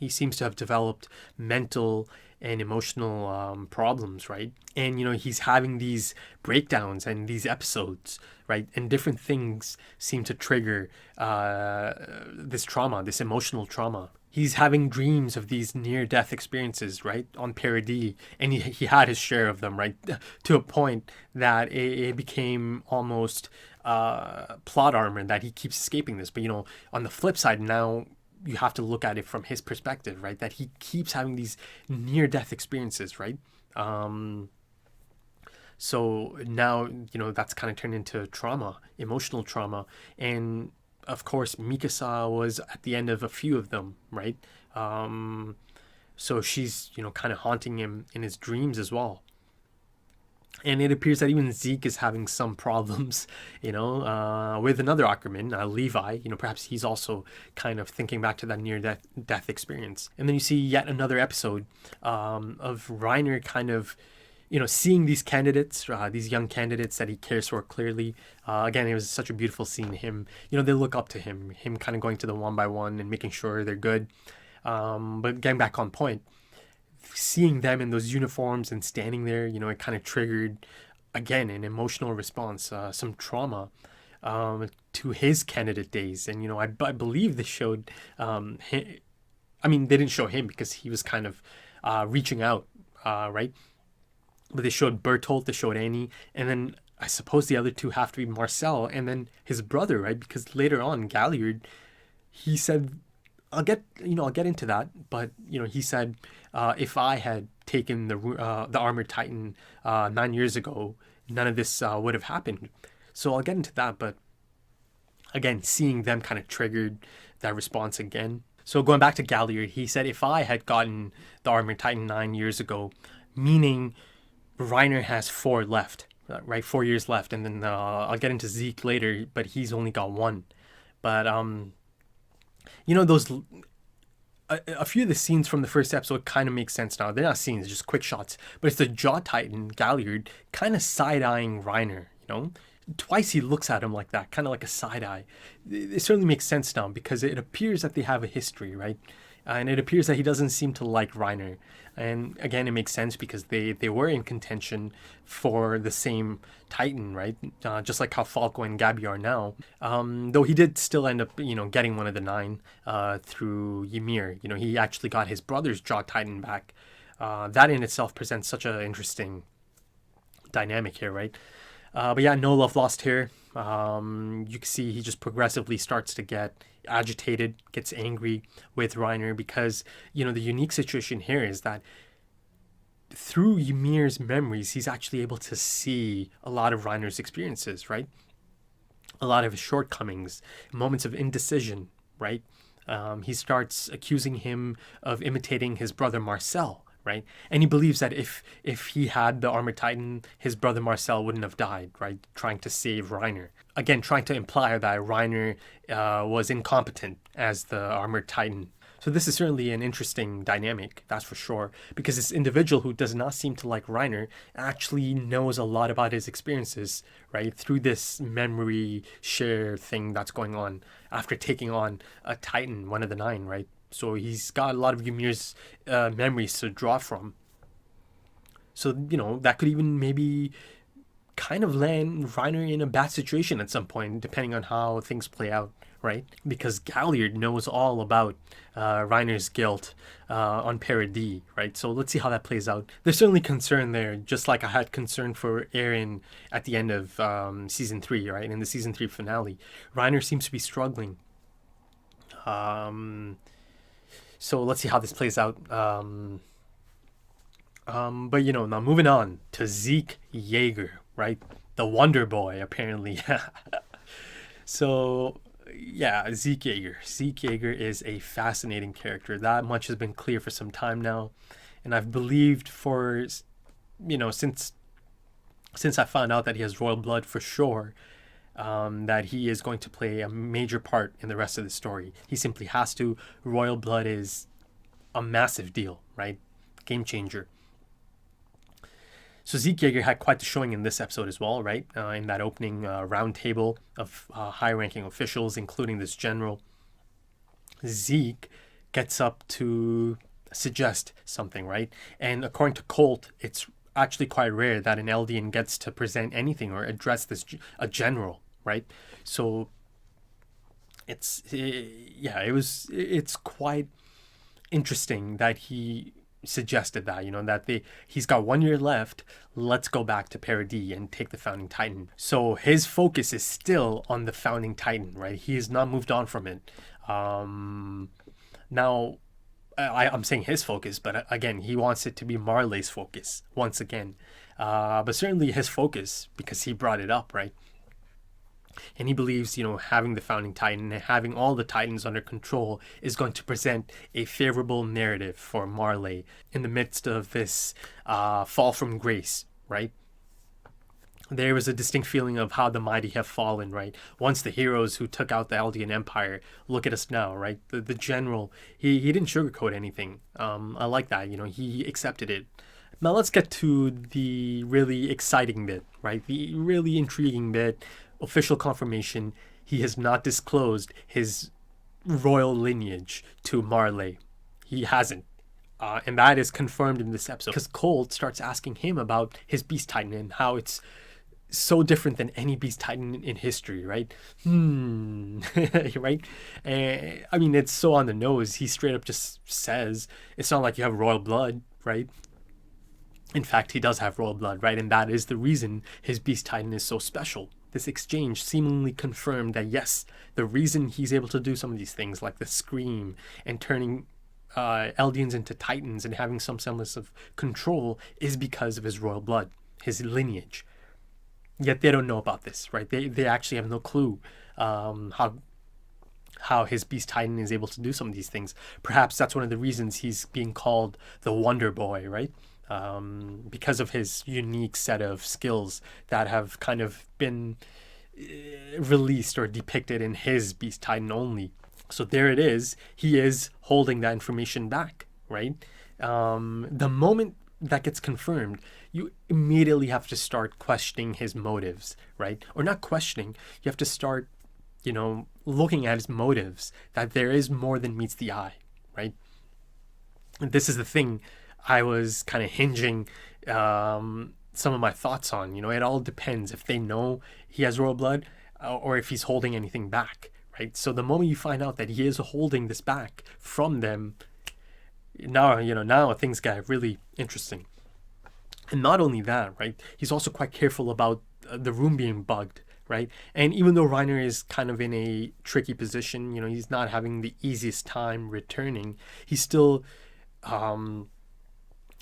S1: He seems to have developed mental and emotional problems, right? And, he's having these breakdowns and these episodes, right? And different things seem to trigger this trauma, this emotional trauma. He's having dreams of these near-death experiences, right, on Paradis, and he had his share of them, right, to a point that it became almost plot armor that he keeps escaping this. But, on the flip side now, you have to look at it from his perspective, right, that he keeps having these near-death experiences, right? So now, that's kind of turned into trauma, emotional trauma, and of course, Mikasa was at the end of a few of them, right? So she's, kind of haunting him in his dreams as well. And it appears that even Zeke is having some problems, with another Ackerman, Levi. Perhaps he's also kind of thinking back to that near-death experience. And then you see yet another episode of Reiner kind of, seeing these candidates, these young candidates that he cares for clearly. Again, it was such a beautiful seeing him. They look up to him kind of going to them one by one and making sure they're good. But getting back on point, seeing them in those uniforms and standing there, it kind of triggered, again, an emotional response, some trauma to his candidate days. And, I believe they showed him. I mean, they didn't show him because he was kind of reaching out, right? But they showed Bertolt, they showed Annie, and then I suppose the other two have to be Marcel and then his brother, right? Because later on, Galliard, he said, I'll get into that, but he said, if I had taken the Armored Titan 9 years ago, none of this would have happened. So I'll get into that, but again, seeing them kind of triggered that response again. So going back to Galliard, he said, if I had gotten the Armored Titan 9 years ago, meaning Reiner has 4 left, right? 4 years left. And then I'll get into Zeke later, but he's only got 1. But, those, a few of the scenes from the first episode kind of make sense now. They're not scenes, they're just quick shots. But it's the Jaw Titan, Galliard, kind of side-eyeing Reiner, Twice he looks at him like that, kind of like a side eye. It certainly makes sense now because it appears that they have a history, right? And it appears that he doesn't seem to like Reiner. And again, it makes sense because they were in contention for the same Titan, right? Just like how Falco and Gabi are now. Though he did still end up, getting one of the 9 through Ymir. He actually got his brother's Jaw Titan back. That in itself presents such an interesting dynamic here, right? But yeah, no love lost here. You can see he just progressively starts to get agitated, gets angry with Reiner because, the unique situation here is that through Ymir's memories, he's actually able to see a lot of Reiner's experiences, right? A lot of his shortcomings, moments of indecision, right? He starts accusing him of imitating his brother Marcel, right? And he believes that if he had the Armored Titan, his brother Marcel wouldn't have died, right? Trying to save Reiner. Again, trying to imply that Reiner was incompetent as the Armored Titan. So this is certainly an interesting dynamic, that's for sure, because this individual who does not seem to like Reiner actually knows a lot about his experiences, right? Through this memory share thing that's going on after taking on a Titan, one of the 9, right? So he's got a lot of Ymir's memories to draw from. So, that could even maybe kind of land Reiner in a bad situation at some point, depending on how things play out, right? Because Galliard knows all about Reiner's guilt on Paradis, right? So let's see how that plays out. There's certainly concern there, just like I had concern for Eren at the end of season 3, right? In the season 3 finale. Reiner seems to be struggling. So let's see how this plays out. But now moving on to Zeke Yeager, right? The Wonder Boy, apparently. So yeah, Zeke Yeager. Zeke Yeager is a fascinating character. That much has been clear for some time now, and I've believed for, since I found out that he has royal blood for sure, that he is going to play a major part in the rest of the story. He simply has to. Royal blood is a massive deal, right? Game changer. So Zeke Yeager had quite the showing in this episode as well, right? In that opening round table of high-ranking officials, including this general. Zeke gets up to suggest something, right? And according to Colt, it's actually quite rare that an Eldian gets to present anything or address a general, right? So it's quite interesting that he suggested that, that he's got 1 year left. Let's go back to Paradis and take the Founding Titan. So his focus is still on the Founding Titan, right? He has not moved on from it. Now, I'm saying his focus, but again, he wants it to be Marley's focus once again. But certainly his focus, because he brought it up, right? And he believes, having the Founding Titan and having all the Titans under control is going to present a favorable narrative for Marley in the midst of this fall from grace, right? There was a distinct feeling of how the mighty have fallen, right? Once the heroes who took out the Eldian Empire, look at us now, right? The general, he didn't sugarcoat anything. I like that, he accepted it. Now let's get to the really exciting bit, right? The really intriguing bit. Official confirmation, he has not disclosed his royal lineage to Marley. He hasn't. And that is confirmed in this episode. Because Colt starts asking him about his Beast Titan and how it's so different than any Beast Titan in history, right? Right? I mean, it's so on the nose. He straight up just says, it's not like you have royal blood, right? In fact, he does have royal blood, right? And that is the reason his Beast Titan is so special. This exchange seemingly confirmed that yes, the reason he's able to do some of these things like the scream and turning Eldians into Titans and having some semblance of control is because of his royal blood, his lineage. Yet they don't know about this, right? They actually have no clue how his Beast Titan is able to do some of these things. Perhaps that's one of the reasons he's being called the Wonder Boy, right? Because of his unique set of skills that have kind of been released or depicted in his Beast Titan only. So there it is. He is holding that information back, right? The moment that gets confirmed, you immediately have to start questioning his motives, right? Or not questioning, you have to start, looking at his motives, that there is more than meets the eye, right? And this is the thing I was kind of hinging some of my thoughts on. It all depends if they know he has royal blood or if he's holding anything back, right? So the moment you find out that he is holding this back from them, now things get really interesting. And not only that, right? He's also quite careful about the room being bugged, right? And even though Reiner is kind of in a tricky position, he's not having the easiest time returning, he's still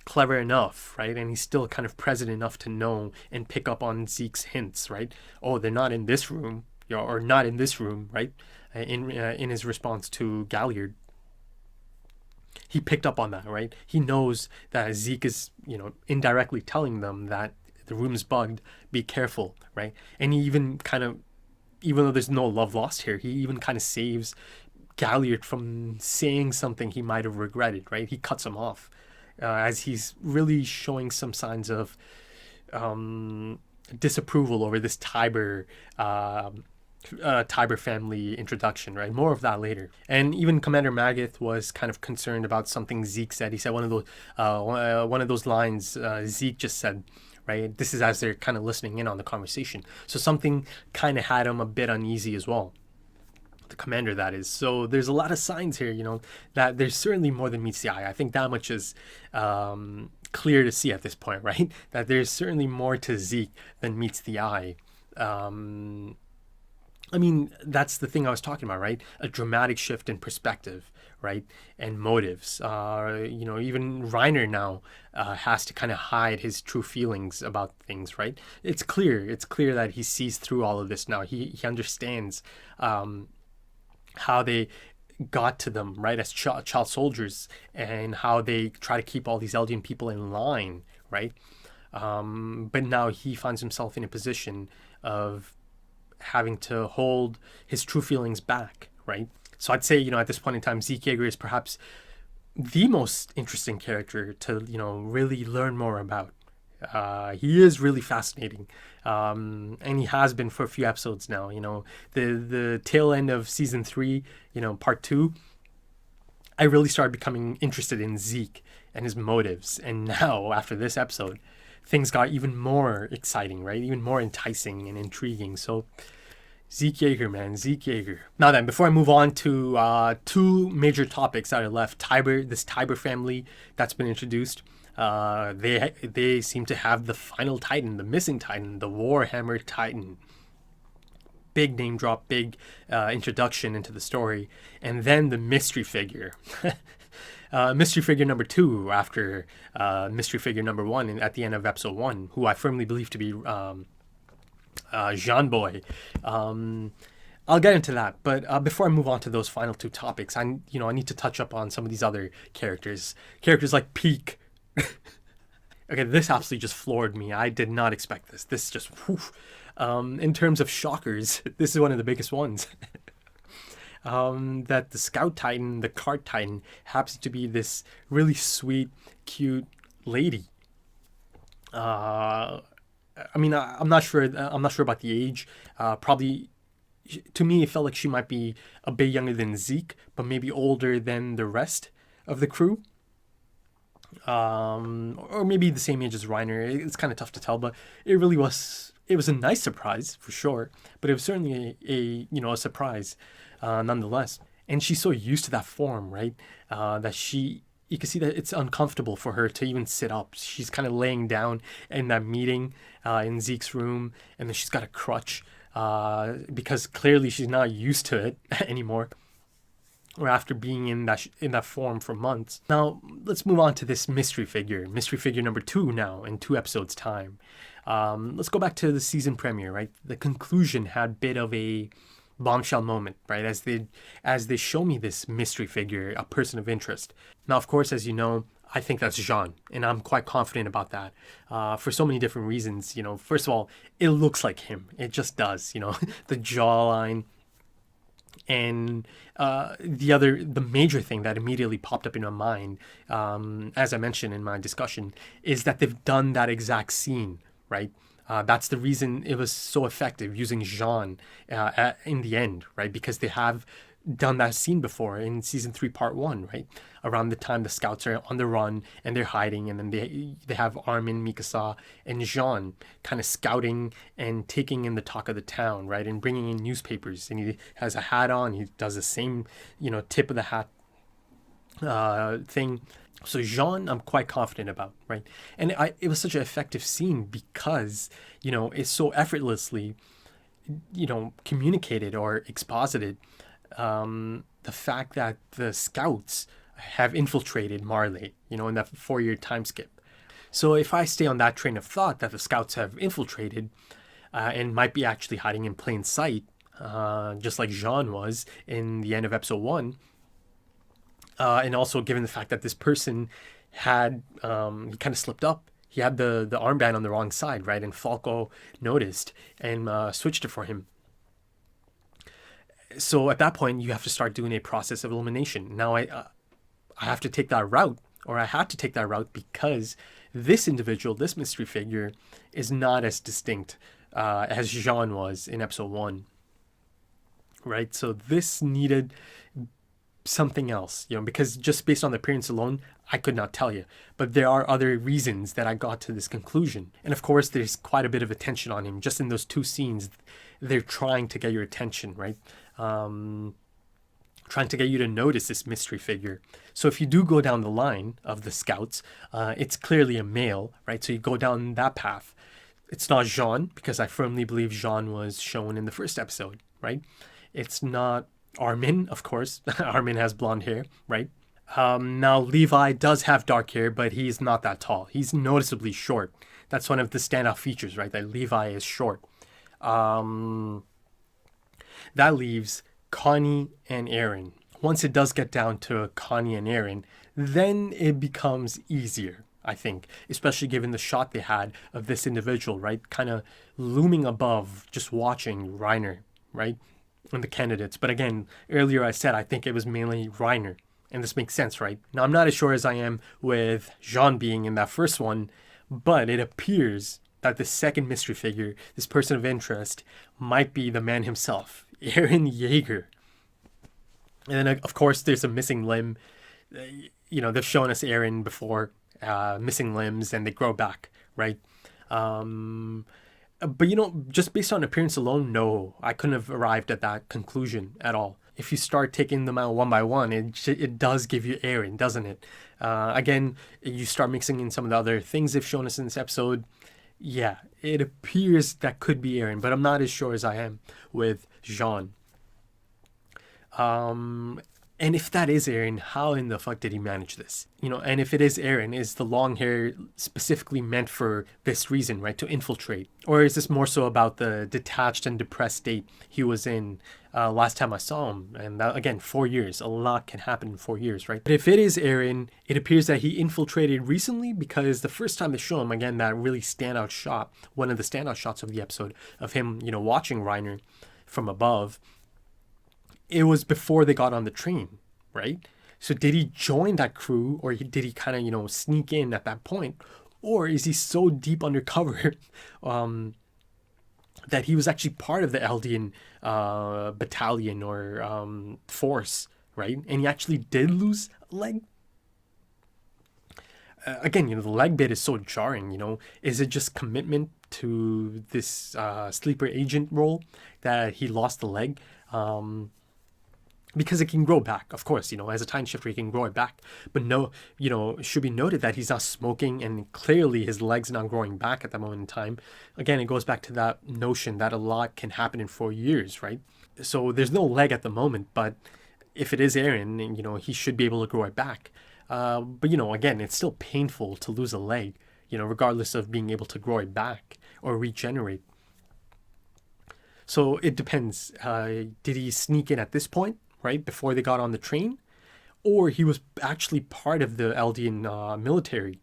S1: clever enough, right? And he's still kind of present enough to know and pick up on Zeke's hints, right? Oh, they're not in this room, or not in this room, right? In his response to Galliard, he picked up on that, right? He knows that Zeke is, indirectly telling them that the room's bugged, be careful, right? And he even even though there's no love lost here, he even kind of saves Galliard from saying something he might have regretted, right? He cuts him off. As he's really showing some signs of disapproval over this Tiber family introduction, right? More of that later. And even Commander Magath was kind of concerned about something Zeke said. He said one of those lines Zeke just said, right? This is as they're kind of listening in on the conversation. So something kind of had him a bit uneasy as well. The commander, that is. So there's a lot of signs here, that there's certainly more than meets the eye. I think that much is clear to see at this point, right? That there's certainly more to Zeke than meets the eye. I mean, that's the thing I was talking about, right? A dramatic shift in perspective, right? And motives. Even Reiner now has to kind of hide his true feelings about things, right? It's clear that he sees through all of this now. He understands how they got to them, right, as child soldiers, and how they try to keep all these Eldian people in line, right? But now he finds himself in a position of having to hold his true feelings back, right? So I'd say, at this point in time, Zeke Yeager is perhaps the most interesting character to, really learn more about. He is really fascinating, and he has been for a few episodes now. The tail end of season 3, part 2, I really started becoming interested in Zeke and his motives. And now, after this episode, things got even more exciting, right? Even more enticing and intriguing. So Zeke Yeager, man, Zeke Yeager. Now then, before I move on to two major topics that are left, this Tiber family that's been introduced. They seem to have the final Titan, the missing Titan, the Warhammer Titan. Big name drop, big introduction into the story. And then the mystery figure. Mystery figure number 2 after mystery figure number 1 at the end of episode 1, who I firmly believe to be Jean Boy. I'll get into that, but before I move on to those final 2 topics, I need to touch up on some of these other characters like Peak. Okay, this absolutely just floored me. I did not expect this. This just, in terms of shockers, this is one of the biggest ones. That the Scout Titan, the Cart Titan, happens to be this really sweet, cute lady. I'm not sure about the age. Probably, to me, it felt like she might be a bit younger than Zeke, but maybe older than the rest of the crew. Or maybe the same age as Reiner. It's kind of tough to tell, but it was a nice surprise for sure. But it was certainly a surprise, nonetheless. And she's so used to that form, right? That you can see that it's uncomfortable for her to even sit up. She's kind of laying down in that meeting in Zeke's room, and then she's got a crutch because clearly she's not used to it anymore. Or after being in that form for months. Now, let's move on to this mystery figure number 2 now, in 2 episodes' time. Let's go back to the season premiere, right? The conclusion had a bit of a bombshell moment, right? As they show me this mystery figure, a person of interest. Now, of course, as you know, I think that's Jean, and I'm quite confident about that for so many different reasons. First of all, it looks like him. It just does, the jawline. And the major thing that immediately popped up in my mind, as I mentioned in my discussion, is that they've done that exact scene, right? That's the reason it was so effective using Jean in the end, right? Because they have done that scene before in season 3, part 1, right? Around the time the scouts are on the run and they're hiding, and then they have Armin, Mikasa, and Jean kind of scouting and taking in the talk of the town, right? And bringing in newspapers, and he has a hat on. He does the same, tip of the hat thing. So Jean, I'm quite confident about, right? And it was such an effective scene because, it's so effortlessly, communicated or exposited. The fact that the scouts have infiltrated Marley, in that 4-year time skip. So if I stay on that train of thought that the scouts have infiltrated and might be actually hiding in plain sight, just like Jean was in the end of episode 1, and also given the fact that this person had, he kind of slipped up. He had the armband on the wrong side, right? And Falco noticed and switched it for him. So at that point, you have to start doing a process of elimination. Now, I have to take that route, or I had to take that route because this individual, this mystery figure, is not as distinct as Jean was in episode 1, right? So this needed something else, because just based on the appearance alone, I could not tell you. But there are other reasons that I got to this conclusion. And of course, there's quite a bit of attention on him. Just in those 2 scenes, they're trying to get your attention, right? Trying to get you to notice this mystery figure. So if you do go down the line of the scouts, it's clearly a male, right? So you go down that path. It's not Jean, because I firmly believe Jean was shown in the first episode, right? It's not Armin, of course. Armin has blonde hair, right? Now, Levi does have dark hair, but he's not that tall. He's noticeably short. That's one of the standout features, right? That Levi is short. That leaves Connie and Aaron. Once it does get down to Connie and Aaron, then it becomes easier, I think, especially given the shot they had of this individual, right? Kind of looming above, just watching Reiner, right? And the candidates. But again, earlier I said I think it was mainly Reiner. And this makes sense, right? Now, I'm not as sure as I am with Jean being in that first one, but it appears that the second mystery figure, this person of interest, might be the man himself, Aaron Yeager. And then, of course, there's a missing limb. They've shown us Aaron before, missing limbs, and they grow back, right? But, just based on appearance alone, no, I couldn't have arrived at that conclusion at all. If you start taking them out one by one, it does give you Aaron, doesn't it? Again, you start mixing in some of the other things they've shown us in this episode. Yeah, it appears that could be Aaron, but I'm not as sure as I am with Jean. And if that is Aaron, how in the fuck did he manage this? And if it is Aaron, is the long hair specifically meant for this reason, right? To infiltrate? Or is this more so about the detached and depressed state he was in last time I saw him? And that, again, 4 years. A lot can happen in 4 years, right? But if it is Aaron, it appears that he infiltrated recently, because the first time they show him, again, that really standout shot, one of the standout shots of the episode of him, watching Reiner from above, it was before they got on the train, right? So did he join that crew, or did he kind of, sneak in at that point? Or is he so deep undercover that he was actually part of the Eldian battalion or force, right? And he actually did lose a leg? Again, the leg bit is so jarring, Is it just commitment to this sleeper agent role that he lost the leg? Because it can grow back, of course, as a time shifter, he can grow it back. But no, it should be noted that he's not smoking, and clearly his leg's not growing back at that moment in time. Again, it goes back to that notion that a lot can happen in 4 years, right? So there's no leg at the moment, but if it is Aaron, he should be able to grow it back. But, again, it's still painful to lose a leg, regardless of being able to grow it back or regenerate. So it depends. Did he sneak in at this point, right, before they got on the train? Or he was actually part of the Eldian military?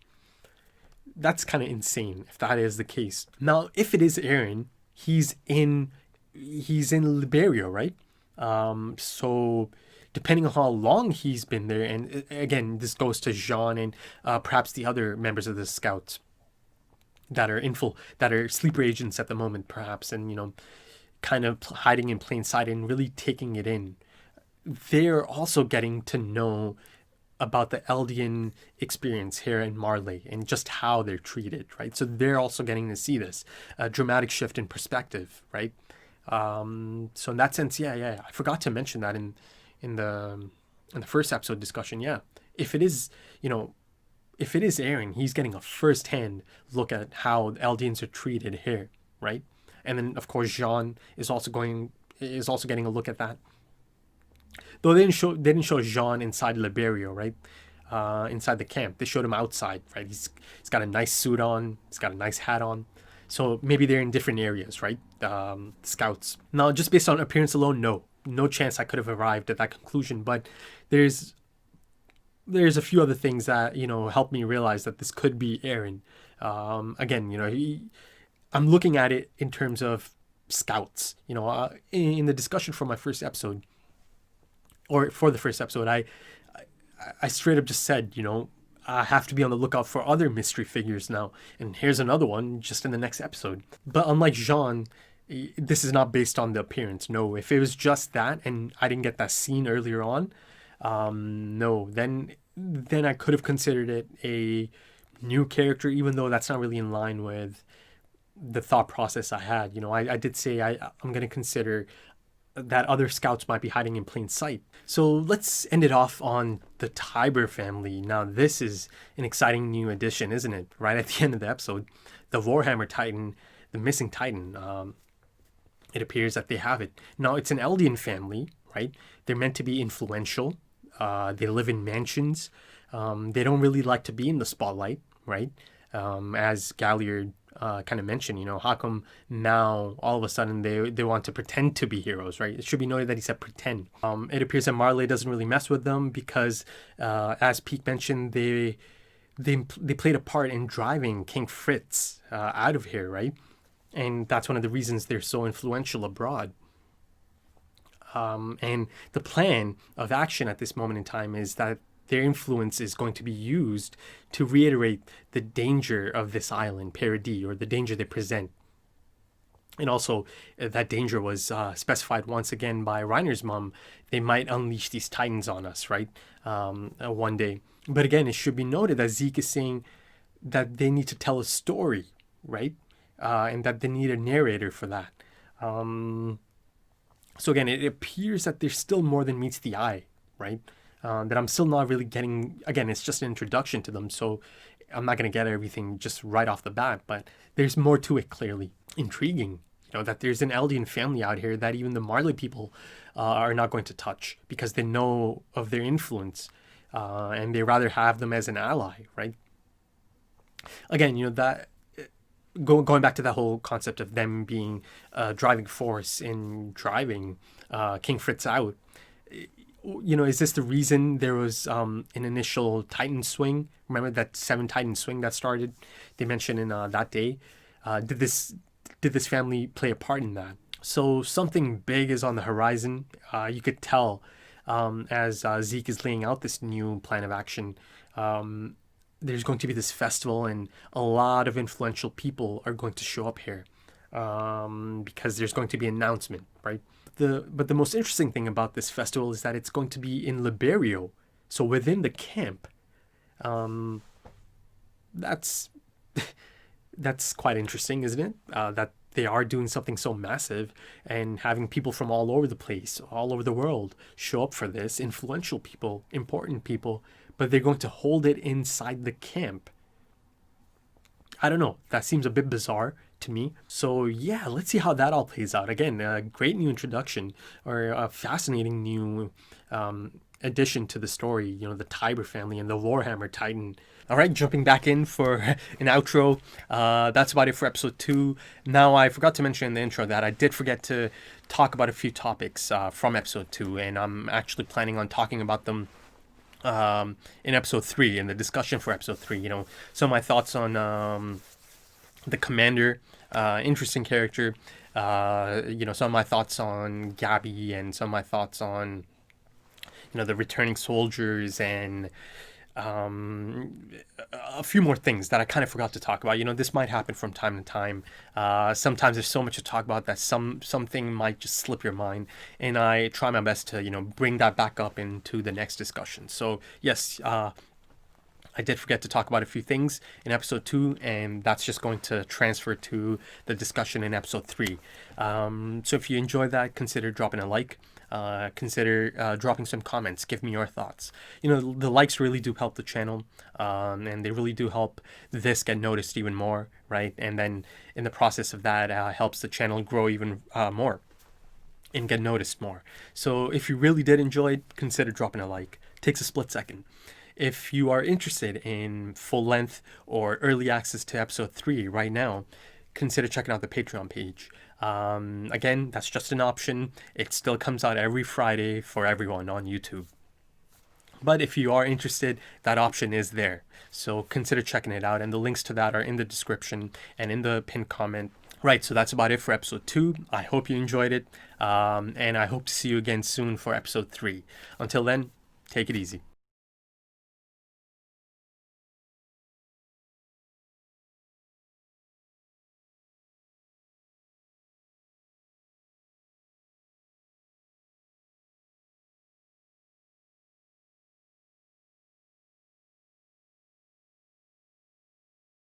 S1: That's kind of insane if that is the case. Now, if it is Aaron, he's in Liberia, right? So depending on how long he's been there, and again, this goes to Jean and perhaps the other members of the scouts that are sleeper agents at the moment, perhaps, and kind of hiding in plain sight and really taking it in. They're also getting to know about the Eldian experience here in Marley and just how they're treated, right? So they're also getting to see this dramatic shift in perspective, right? So in that sense, yeah. I forgot to mention that in the first episode discussion. Yeah, if it is Aaron, he's getting a first-hand look at how Eldians are treated here, right? And then of course Jean is also getting a look at that. Though they didn't show Jean inside Liberia, right? Inside the camp. They showed him outside, right? He's got a nice suit on. He's got a nice hat on. So maybe they're in different areas, right? Scouts. Now, just based on appearance alone, no chance I could have arrived at that conclusion. But there's a few other things that helped me realize that this could be Aaron. Again, I'm looking at it in terms of scouts. In the discussion for my first episode. Or for the first episode, I straight up just said, I have to be on the lookout for other mystery figures now. And here's another one just in the next episode. But unlike Jean, this is not based on the appearance. No, if it was just that and I didn't get that scene earlier on, no, then I could have considered it a new character, even though that's not really in line with the thought process I had. I did say I'm going to consider that other scouts might be hiding in plain sight. So let's end it off on the Tiber family. Now, this is an exciting new addition, isn't it? Right at the end of the episode, the Warhammer Titan, the missing Titan, it appears that they have it. Now, it's an Eldian family, right? They're meant to be influential. They live in mansions. They don't really like to be in the spotlight, right? As Galliard kind of mentioned, how come now all of a sudden they want to pretend to be heroes, right? It should be noted that he said pretend. It appears that Marley doesn't really mess with them because, as Pete mentioned, they played a part in driving King Fritz out of here, right? And that's one of the reasons they're so influential abroad. And the plan of action at this moment in time is that their influence is going to be used to reiterate the danger of this island, Paradis, or the danger they present. And also, that danger was specified once again by Reiner's mom. They might unleash these titans on us, right? One day. But again, it should be noted that Zeke is saying that they need to tell a story, right? And that they need a narrator for that. So again, it appears that there's still more than meets the eye, right? That I'm still not really getting. Again, it's just an introduction to them, so I'm not going to get everything just right off the bat, but there's more to it, clearly. Intriguing, that there's an Eldian family out here that even the Marley people are not going to touch because they know of their influence, and they rather have them as an ally, right? Again, that going back to that whole concept of them being a driving force in driving King Fritz out. Is this the reason there was an initial Titan swing? Remember that 7 Titan swing that started? They mentioned in that day. Did this family play a part in that? So something big is on the horizon. You could tell as Zeke is laying out this new plan of action. There's going to be this festival, and a lot of influential people are going to show up here because there's going to be an announcement, right? But the most interesting thing about this festival is that it's going to be in Liberio, so within the camp. That's quite interesting, isn't it? That they are doing something so massive and having people from all over the place, all over the world, show up for this. Influential people, important people, but they're going to hold it inside the camp. I don't know. That seems a bit bizarre to me. So yeah, let's see how that all plays out. Again, a great new introduction, or a fascinating new addition to the story. The Tiber family and the Warhammer Titan. All right, jumping back in for an outro. That's about it for episode 2. Now, I forgot to mention in the intro that I did forget to talk about a few topics from episode 2, and I'm actually planning on talking about them in episode 3, in the discussion for episode 3. Some of my thoughts on the commander, interesting character. Some of my thoughts on Gabby, and some of my thoughts on the returning soldiers, and a few more things that I kind of forgot to talk about. This might happen from time to time. Sometimes there's so much to talk about that something might just slip your mind, and I try my best to bring that back up into the next discussion. So yes, I did forget to talk about a few things in episode 2, and that's just going to transfer to the discussion in episode 3. So if you enjoyed that, consider dropping a like. Consider dropping some comments. Give me your thoughts. The likes really do help the channel, and they really do help this get noticed even more, right? And then in the process of that, helps the channel grow even more and get noticed more. So if you really did enjoy it, consider dropping a like. Takes a split second. If you are interested in full length or early access to episode 3 right now, consider checking out the Patreon page. Again, that's just an option. It still comes out every Friday for everyone on YouTube. But if you are interested, that option is there. So consider checking it out. And the links to that are in the description and in the pinned comment. Right, so that's about it for episode 2. I hope you enjoyed it. And I hope to see you again soon for episode 3. Until then, take it easy.